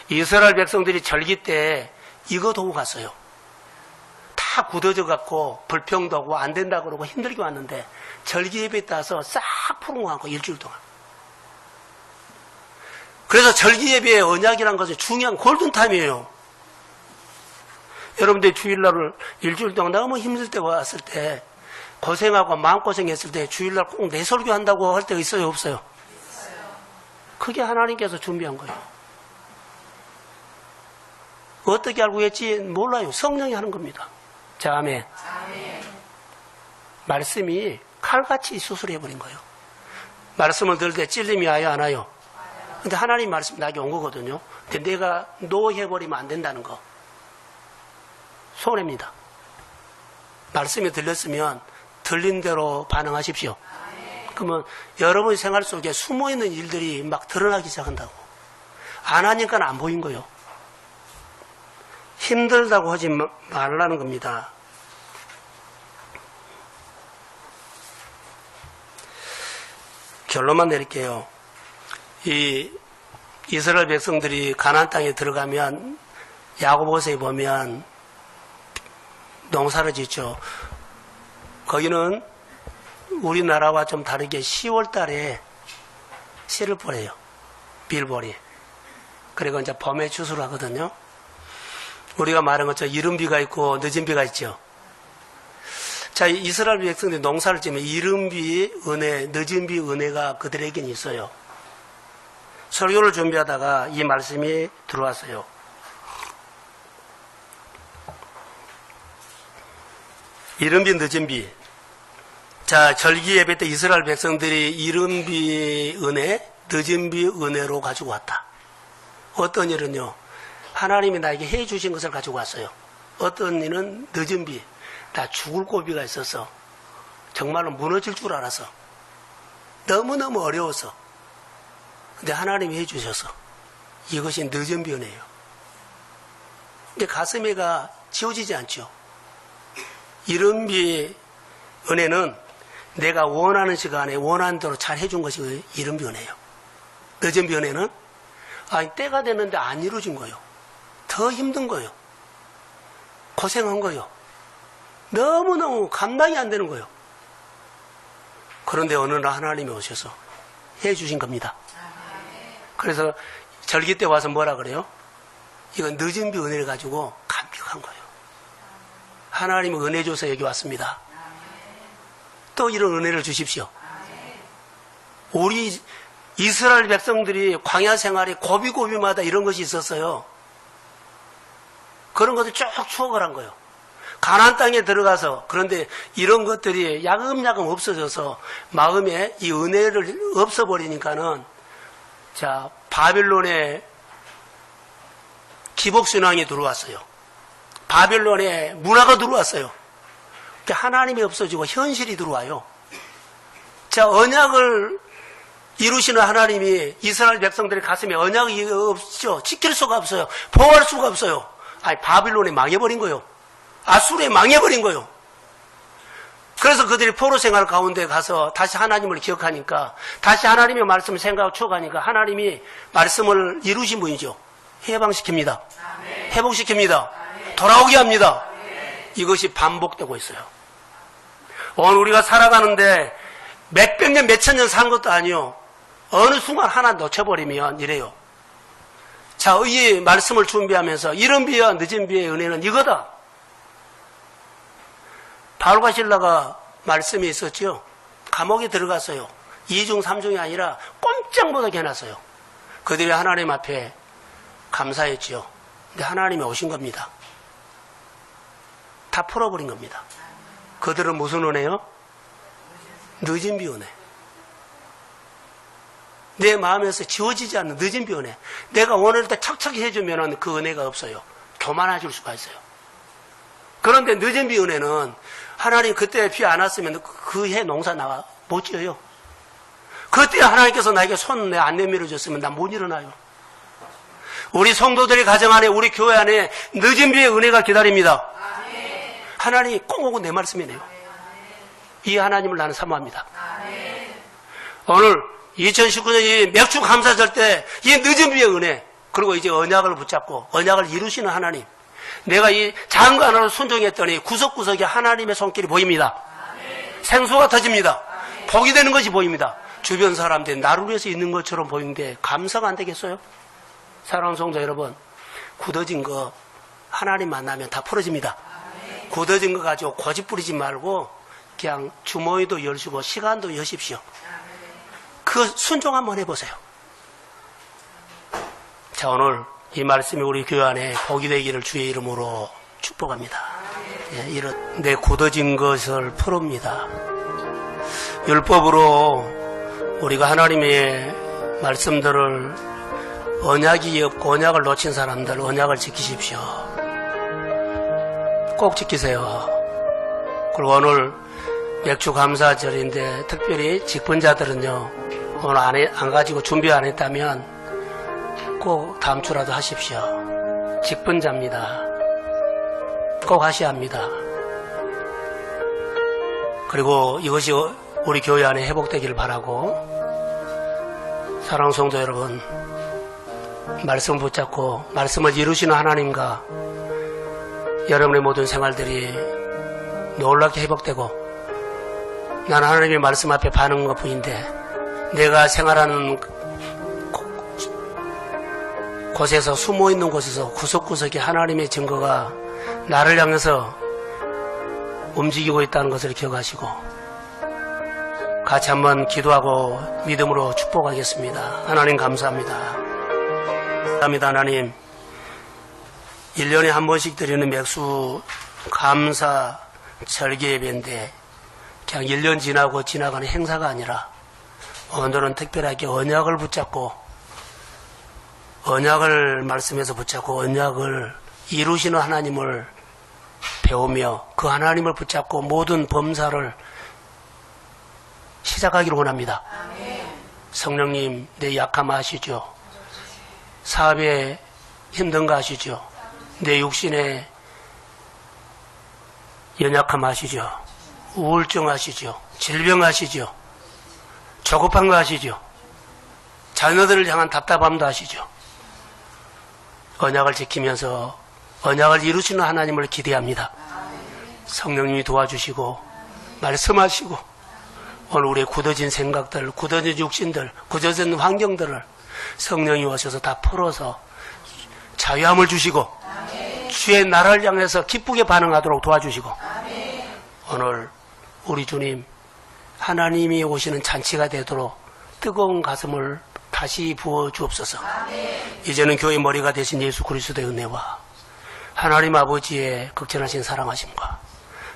이스라엘 백성들이 절기 때 이거 도구 갔어요. 다 굳어져 갖고 불평도 하고 안 된다 그러고 힘들게 왔는데 절기 예배에 따라서 싹 푸른 거 같고 일주일 동안. 그래서 절기 예배의 언약이라는 것은 중요한 골든타임이에요. 여러분들 주일날을 일주일 동안 너무 힘들 때 왔을 때 고생하고 마음고생했을 때 주일날 꼭 내 설교한다고 할 때가 있어요? 없어요? 그게 하나님께서 준비한 거예요. 어떻게 알고 했지 몰라요. 성령이 하는 겁니다. 자, 아멘. 말씀이 칼같이 수술해버린 거예요. 말씀을 들을 때 찔림이 와요? 안 와요? 근데 하나님 말씀 나에게 온 거거든요. 근데 내가 노해버리면 안 된다는 거. 손해입니다. 말씀이 들렸으면 들린 대로 반응하십시오. 그러면 여러분 생활 속에 숨어있는 일들이 막 드러나기 시작한다고. 안 하니까 안 보인 거예요. 힘들다고 하지 말라는 겁니다. 결론만 내릴게요. 이 이스라엘 백성들이 가나안 땅에 들어가면 야고보서에 보면 농사를 짓죠. 거기는 우리나라와 좀 다르게 10월 달에 씨를 뿌려요. 빌보리. 그리고 이제 봄에 추수를 하거든요. 우리가 말한 것처럼 이른 비가 있고 늦은 비가 있죠. 자, 이스라엘 백성들이 농사를 지으면 이른 비 은혜, 늦은 비 은혜가 그들에게는 있어요. 설교를 준비하다가 이 말씀이 들어왔어요. 이른 비, 늦은 비. 자, 절기 예배 때 이스라엘 백성들이 이른 비 은혜, 늦은 비 은혜로 가지고 왔다. 어떤 일은요, 하나님이 나에게 해 주신 것을 가지고 왔어요. 어떤 일은 늦은 비, 나 죽을 고비가 있어서 정말로 무너질 줄 알아서 너무너무 어려워서 근데 하나님이 해 주셔서 이것이 늦은 비 은혜예요. 근데 가슴에가 지워지지 않죠. 이른 비 은혜는 내가 원하는 시간에 원하는 대로 잘 해준 것이 이른 비 은혜예요. 늦은 비 은혜는 때가 됐는데 안 이루어진 거예요. 더 힘든 거예요. 고생한 거예요. 너무너무 감당이 안 되는 거예요. 그런데 어느 날 하나님이 오셔서 해주신 겁니다. 그래서 절기 때 와서 뭐라 그래요? 이건 늦은 비 은혜를 가지고 감격한 거예요. 하나님은 은혜 줘서 여기 왔습니다. 또 이런 은혜를 주십시오. 우리 이스라엘 백성들이 광야 생활에 고비고비마다 이런 것이 있었어요. 그런 것을 쭉 추억을 한 거예요. 가나안 땅에 들어가서 그런데 이런 것들이 야금야금 없어져서 마음에 이 은혜를 없어버리니까는 자 바빌론의 기복신앙이 들어왔어요. 바빌론의 문화가 들어왔어요. 하나님이 없어지고 현실이 들어와요. 자 언약을 이루시는 하나님이 이스라엘 백성들의 가슴에 언약이 없죠. 지킬 수가 없어요. 보호할 수가 없어요. 바빌론에 망해버린 거예요. 아수르에 망해버린 거예요. 그래서 그들이 포로 생활 가운데 가서 다시 하나님을 기억하니까 다시 하나님의 말씀을 생각하고 추억하니까 하나님이 말씀을 이루신 분이죠. 해방시킵니다. 회복시킵니다. 돌아오게 합니다. 이것이 반복되고 있어요. 오늘 우리가 살아가는데 몇백 년, 몇천 년 산 것도 아니요. 어느 순간 하나 놓쳐버리면 이래요. 자, 이 말씀을 준비하면서 이른 비와 늦은 비의 은혜는 이거다. 바울과 실라가 말씀이 있었죠. 감옥에 들어갔어요. 2중 3중이 아니라 꼼짝 못하게 해놨어요. 그들이 하나님 앞에 감사했죠. 근데 하나님이 오신 겁니다. 다 풀어버린 겁니다. 그들은 무슨 은혜요? 늦은 비 은혜. 내 마음에서 지워지지 않는 늦은 비 은혜. 내가 원할 때 척척 해주면 그 은혜가 없어요. 교만해질 수가 있어요. 그런데 늦은 비 은혜는 하나님 그때 비 안 왔으면 그 해 농사 나가 못 지어요. 그때 하나님께서 나에게 손 안 내밀어 줬으면 난 못 일어나요. 우리 성도들의 가정 안에, 우리 교회 안에 늦은 비의 은혜가 기다립니다. 하나님이 꼭 오고 내 말씀이네요. 이 하나님을 나는 사모합니다. 오늘 2019년 이 맥주 감사절 때 이 늦은 비의 은혜, 그리고 이제 언약을 붙잡고 언약을 이루시는 하나님, 내가 이 작은 거 하나로 순종했더니 구석구석에 하나님의 손길이 보입니다. 생수가 터집니다. 복이 되는 것이 보입니다. 주변 사람들이 나를 위해서 있는 것처럼 보이는데 감사가 안 되겠어요? 사랑하는 성도 여러분, 굳어진 거 하나님 만나면 다 풀어집니다. 굳어진 거 가지고 고집 부리지 말고 그냥 주머니도 열시고 시간도 여십시오. 그 순종 한번 해보세요. 자, 오늘 이 말씀이 우리 교회 안에 복이 되기를 주의 이름으로 축복합니다. 이런 내 굳어진 것을 풀읍니다. 율법으로 우리가 하나님의 말씀들을 언약이 없고 언약을 놓친 사람들 언약을 지키십시오. 꼭 지키세요. 그리고 오늘 맥주 감사절인데 특별히 직분자들은요, 오늘 안 가지고 준비 안 했다면 꼭 다음 주라도 하십시오. 직분자입니다. 꼭 하셔야 합니다. 그리고 이것이 우리 교회 안에 회복되기를 바라고, 사랑하는 성도 여러분, 말씀을 붙잡고 말씀을 이루시는 하나님과 여러분의 모든 생활들이 놀랍게 회복되고, 나는 하나님의 말씀 앞에 반응한 것뿐인데 내가 생활하는 곳에서, 숨어있는 곳에서 구석구석에 하나님의 증거가 나를 향해서 움직이고 있다는 것을 기억하시고, 같이 한번 기도하고 믿음으로 축복하겠습니다. 하나님 감사합니다. 감사합니다. 하나님, 1년에 한 번씩 드리는 맥수 감사 절기 예배인데 그냥 1년 지나고 지나가는 행사가 아니라 오늘은 특별하게 언약을 붙잡고, 언약을 말씀에서 붙잡고 언약을 이루시는 하나님을 배우며 그 하나님을 붙잡고 모든 범사를 시작하기를 원합니다. 성령님, 내 약함 아시죠? 사업에 힘든 거 아시죠? 내 육신에 연약함 아시죠? 우울증 아시죠? 질병 아시죠? 조급한 거 아시죠? 자녀들을 향한 답답함도 아시죠? 언약을 지키면서 언약을 이루시는 하나님을 기대합니다. 성령님이 도와주시고 말씀하시고 오늘 우리의 굳어진 생각들, 굳어진 육신들, 굳어진 환경들을 성령이 오셔서 다 풀어서 자유함을 주시고 주의 나라를 향해서 기쁘게 반응하도록 도와주시고, 오늘 우리 주님 하나님이 오시는 잔치가 되도록 뜨거운 가슴을 다시 부어 주옵소서. 이제는 교회 머리가 되신 예수 그리스도의 은혜와 하나님 아버지의 극진하신 사랑하심과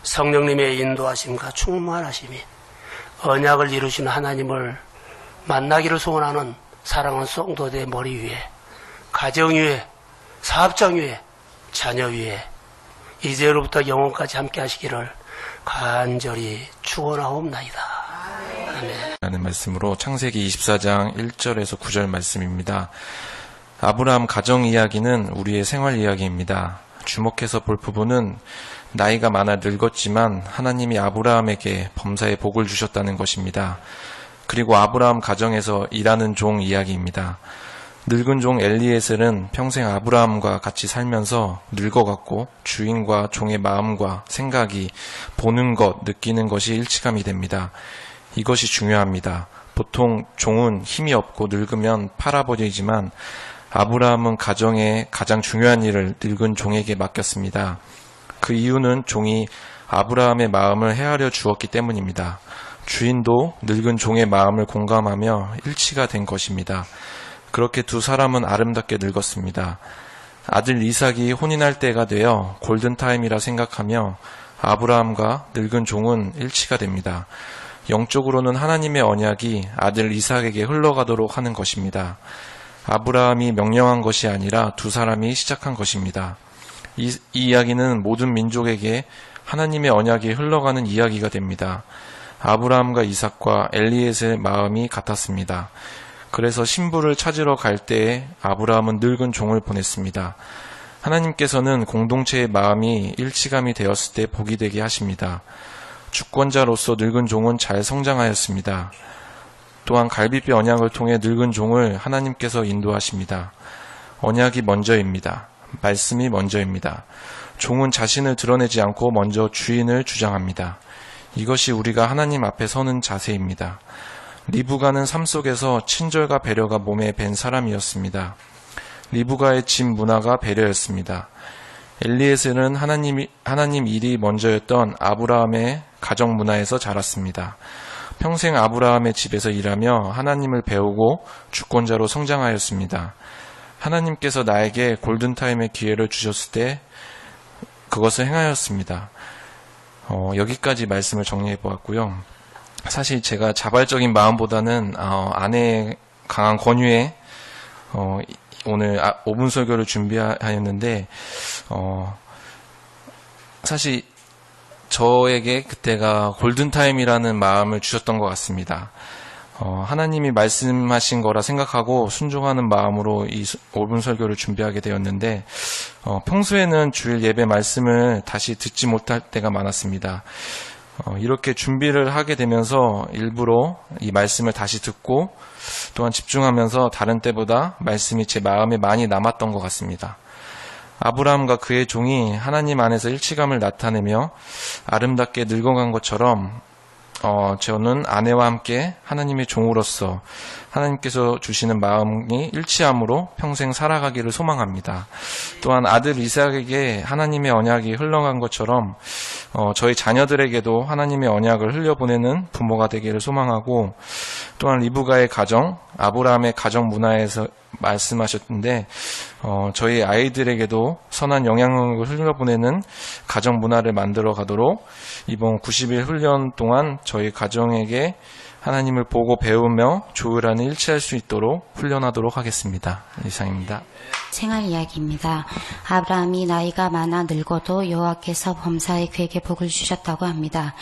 성령님의 인도하심과 충만하심이 언약을 이루시는 하나님을 만나기를 소원하는 사랑하는 성도들의 머리 위에, 가정 위에, 사업장 위에, 자녀 위에 이제로부터 영원까지 함께 하시기를 간절히 축원하옵나이다. 아멘. 라는 말씀으로 창세기 24장 1절에서 9절 말씀입니다. 아브라함 가정 이야기는 우리의 생활 이야기입니다. 주목해서 볼 부분은 나이가 많아 늙었지만 하나님이 아브라함에게 범사의 복을 주셨다는 것입니다. 그리고 아브라함 가정에서 일하는 종 이야기입니다. 늙은 종 엘리에셀은 평생 아브라함과 같이 살면서 늙어갔고 주인과 종의 마음과 생각이, 보는 것, 느끼는 것이 일치감이 됩니다. 이것이 중요합니다. 보통 종은 힘이 없고 늙으면 팔아버리지만 아브라함은 가정의 가장 중요한 일을 늙은 종에게 맡겼습니다. 그 이유는 종이 아브라함의 마음을 헤아려 주었기 때문입니다. 주인도 늙은 종의 마음을 공감하며 일치가 된 것입니다. 그렇게 두 사람은 아름답게 늙었습니다. 아들 이삭이 혼인할 때가 되어 골든타임이라 생각하며 아브라함과 늙은 종은 일치가 됩니다. 영적으로는 하나님의 언약이 아들 이삭에게 흘러가도록 하는 것입니다. 아브라함이 명령한 것이 아니라 두 사람이 시작한 것입니다. 이 이야기는 모든 민족에게 하나님의 언약이 흘러가는 이야기가 됩니다. 아브라함과 이삭과 엘리에셀의 마음이 같았습니다. 그래서 신부를 찾으러 갈 때에 아브라함은 늙은 종을 보냈습니다. 하나님께서는 공동체의 마음이 일치감이 되었을 때 복이 되게 하십니다. 주권자로서 늙은 종은 잘 성장하였습니다. 또한 갈빗뼈 언약을 통해 늙은 종을 하나님께서 인도하십니다. 언약이 먼저입니다. 말씀이 먼저입니다. 종은 자신을 드러내지 않고 먼저 주인을 주장합니다. 이것이 우리가 하나님 앞에 서는 자세입니다. 리브가는 삶 속에서 친절과 배려가 몸에 밴 사람이었습니다. 리브가의 집 문화가 배려였습니다. 엘리에셀은 하나님 일이 먼저였던 아브라함의 가정 문화에서 자랐습니다. 평생 아브라함의 집에서 일하며 하나님을 배우고 주권자로 성장하였습니다. 하나님께서 나에게 골든타임의 기회를 주셨을 때 그것을 행하였습니다. 여기까지 말씀을 정리해 보았고요. 사실 제가 자발적인 마음보다는 아내의 강한 권유에 오늘 5분 설교를 준비하였는데 사실 저에게 그때가 골든타임이라는 마음을 주셨던 것 같습니다. 하나님이 말씀하신 거라 생각하고 순종하는 마음으로 이 5분 설교를 준비하게 되었는데 평소에는 주일 예배 말씀을 다시 듣지 못할 때가 많았습니다. 이렇게 준비를 하게 되면서 일부러 이 말씀을 다시 듣고 또한 집중하면서 다른 때보다 말씀이 제 마음에 많이 남았던 것 같습니다. 아브라함과 그의 종이 하나님 안에서 일치감을 나타내며 아름답게 늙어간 것처럼 저는 아내와 함께 하나님의 종으로서 하나님께서 주시는 마음이 일치함으로 평생 살아가기를 소망합니다. 또한 아들 이삭에게 하나님의 언약이 흘러간 것처럼 저희 자녀들에게도 하나님의 언약을 흘려보내는 부모가 되기를 소망하고 또한 리브가의 가정, 아브라함의 가정 문화에서 말씀하셨는데 저희 아이들에게도 선한 영향력을 흘려보내는 가정 문화를 만들어 가도록 이번 90일 훈련 동안 저희 가정에게 하나님을 보고 배우며 조율하는 일치할 수 있도록 훈련하도록 하겠습니다. 이상입니다. 생활 이야기입니다. 아브라함이 나이가 많아 늙어도 여호와께서 범사에 그에게 복을 주셨다고 합니다.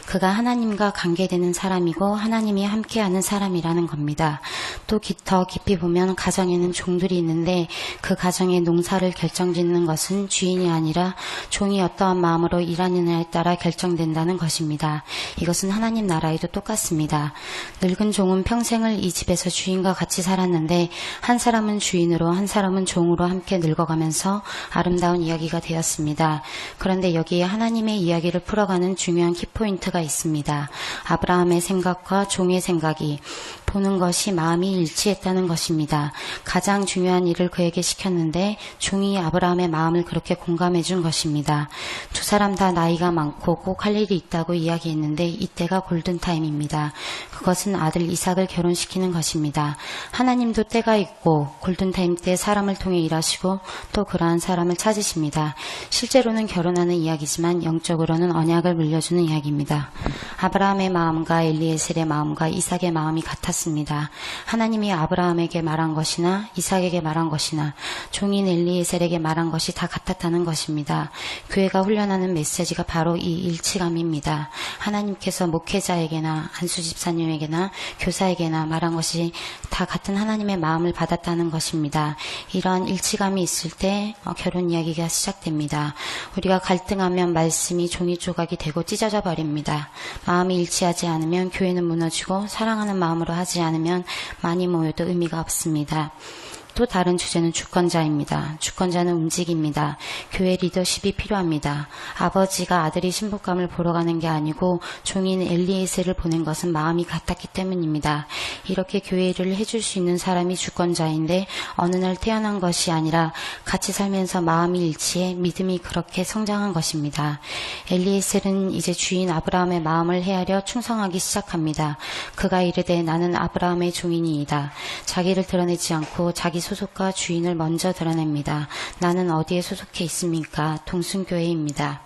그가 하나님과 관계되는 사람이고 하나님이 함께하는 사람이라는 겁니다. 또 더 깊이 보면 가정에는 종들이 있는데 그 가정의 농사를 결정짓는 것은 주인이 아니라 종이 어떠한 마음으로 일하느냐에 따라 결정된다는 것입니다. 이것은 하나님 나라에도 똑같습니다. 늙은 종은 평생을 이 집에서 주인과 같이 살았는데 한 사람은 주인으로 한 사람은 종으로 함께 늙어가면서 아름다운 이야기가 되었습니다. 그런데 여기에 하나님의 이야기를 풀어가는 중요한 키포인트가 있습니다. 아브라함의 생각과 종의 생각이 보는 것이 마음이 일치했다는 것입니다. 가장 중요한 일을 그에게 시켰는데 종이 아브라함의 마음을 그렇게 공감해 준 것입니다. 두 사람 다 나이가 많고 꼭 할 일이 있다고 이야기했는데 이때가 골든타임입니다. 그것은 아들 이삭을 결혼시키는 것입니다. 하나님도 때가 있고 골든타임 때 사람을 통해 일하시고 또 그러한 사람을 찾으십니다. 실제로는 결혼하는 이야기지만 영적으로는 언약을 물려주는 이야기입니다. 아브라함의 마음과 엘리에셀의 마음과 이삭의 마음이 같았습니다. 하나님이 아브라함에게 말한 것이나 이삭에게 말한 것이나 종인 엘리에셀에게 말한 것이 다 같았다는 것입니다. 교회가 훈련하는 메시지가 바로 이 일치감입니다. 하나님께서 목회자에게나 안수 집사님에게나 교사에게나 말한 것이 다 같은 하나님의 마음을 받았다는 것입니다. 이러한 일치감이 있을 때 결혼 이야기가 시작됩니다. 우리가 갈등하면 말씀이 종이 조각이 되고 찢어져 버립니다. 마음이 일치하지 않으면 교회는 무너지고 사랑하는 마음으로 하지 않으면 많이 모여도 의미가 없습니다. 또 다른 주제는 주권자입니다. 주권자는 움직입니다. 교회 리더십이 필요합니다. 아버지가 아들이 신부감을 보러 가는 게 아니고 종인 엘리에셀을 보낸 것은 마음이 같았기 때문입니다. 이렇게 교회 일을 해줄 수 있는 사람이 주권자인데 어느 날 태어난 것이 아니라 같이 살면서 마음이 일치해 믿음이 그렇게 성장한 것입니다. 엘리에셀은 이제 주인 아브라함의 마음을 헤아려 충성하기 시작합니다. 그가 이르되 나는 아브라함의 종인이이다. 자기를 드러내지 않고 자기 소속과 주인을 먼저 드러냅니다. 나는 어디에 소속해 있습니까? 동순교회입니다.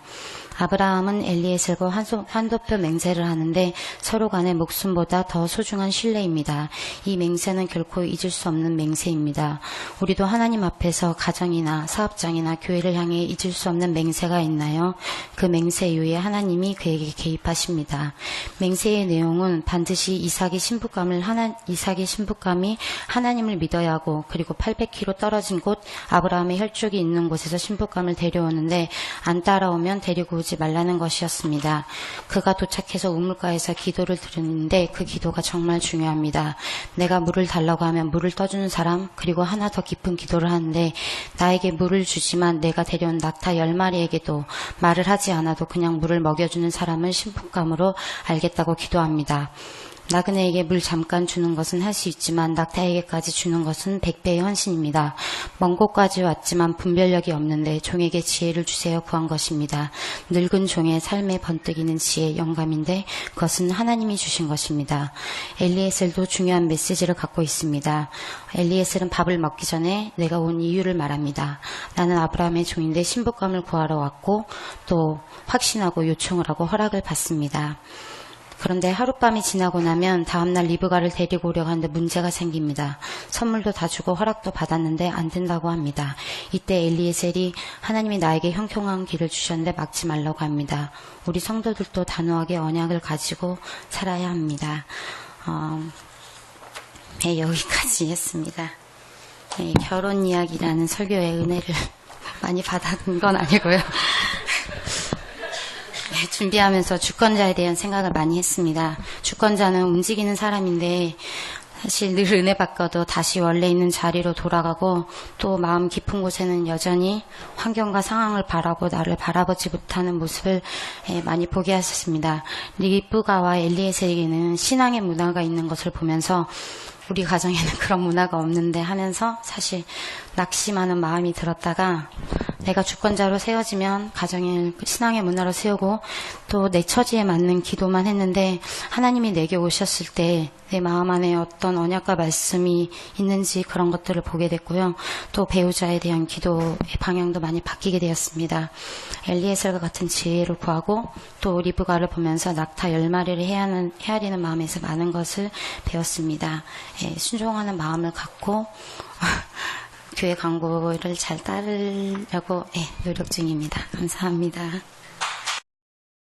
아브라함은 엘리에셀과 한도표 맹세를 하는데 서로 간의 목숨보다 더 소중한 신뢰입니다. 이 맹세는 결코 잊을 수 없는 맹세입니다. 우리도 하나님 앞에서 가정이나 사업장이나 교회를 향해 잊을 수 없는 맹세가 있나요? 그 맹세 이후에 하나님이 그에게 개입하십니다. 맹세의 내용은 반드시 이삭의 신부감이 하나님을 믿어야 하고 그리고 800km 떨어진 곳 아브라함의 혈족이 있는 곳에서 신부감을 데려오는데 안 따라오면 데리고 오지 말라는 것이었습니다. 그가 도착해서 우물가에서 기도를 드리는데 그 기도가 정말 중요합니다. 내가 물을 달라고 하면 물을 떠주는 사람, 그리고 하나 더 깊은 기도를 하는데 나에게 물을 주지만 내가 데려온 낙타 10마리에게도 말을 하지 않아도 그냥 물을 먹여주는 사람은 신부감으로 알겠다고 기도합니다. 나그네에게 물 잠깐 주는 것은 할 수 있지만 낙타에게까지 주는 것은 100배의 헌신입니다. 먼 곳까지 왔지만 분별력이 없는데 종에게 지혜를 주세요 구한 것입니다. 늙은 종의 삶에 번뜩이는 지혜, 영감인데 그것은 하나님이 주신 것입니다. 엘리에셀도 중요한 메시지를 갖고 있습니다. 엘리에셀은 밥을 먹기 전에 내가 온 이유를 말합니다. 나는 아브라함의 종인데 신부감을 구하러 왔고 또 확신하고 요청을 하고 허락을 받습니다. 그런데 하룻밤이 지나고 나면 다음날 리브가를 데리고 오려고 하는데 문제가 생깁니다. 선물도 다 주고 허락도 받았는데 안 된다고 합니다. 이때 엘리에셀이 하나님이 나에게 형통한 길을 주셨는데 막지 말라고 합니다. 우리 성도들도 단호하게 언약을 가지고 살아야 합니다. 네, 여기까지 했습니다. 네, 결혼 이야기라는 설교의 은혜를 많이 받은 건 아니고요. 준비하면서 주권자에 대한 생각을 많이 했습니다. 주권자는 움직이는 사람인데 사실 늘 은혜 받고도 다시 원래 있는 자리로 돌아가고 또 마음 깊은 곳에는 여전히 환경과 상황을 바라고 나를 바라보지 못하는 모습을 많이 보게 하셨습니다. 리브가와 엘리에셀에게는 신앙의 문화가 있는 것을 보면서 우리 가정에는 그런 문화가 없는데 하면서 사실 낙심하는 마음이 들었다가 내가 주권자로 세워지면 가정의 신앙의 문화로 세우고 또 내 처지에 맞는 기도만 했는데 하나님이 내게 오셨을 때 내 마음 안에 어떤 언약과 말씀이 있는지 그런 것들을 보게 됐고요. 또 배우자에 대한 기도의 방향도 많이 바뀌게 되었습니다. 엘리에셀과 같은 지혜를 구하고 또 리브가를 보면서 낙타 10마리를 헤아리는 마음에서 많은 것을 배웠습니다. 순종하는 마음을 갖고 교회 광고를 잘 따르려고 노력 중입니다. 감사합니다.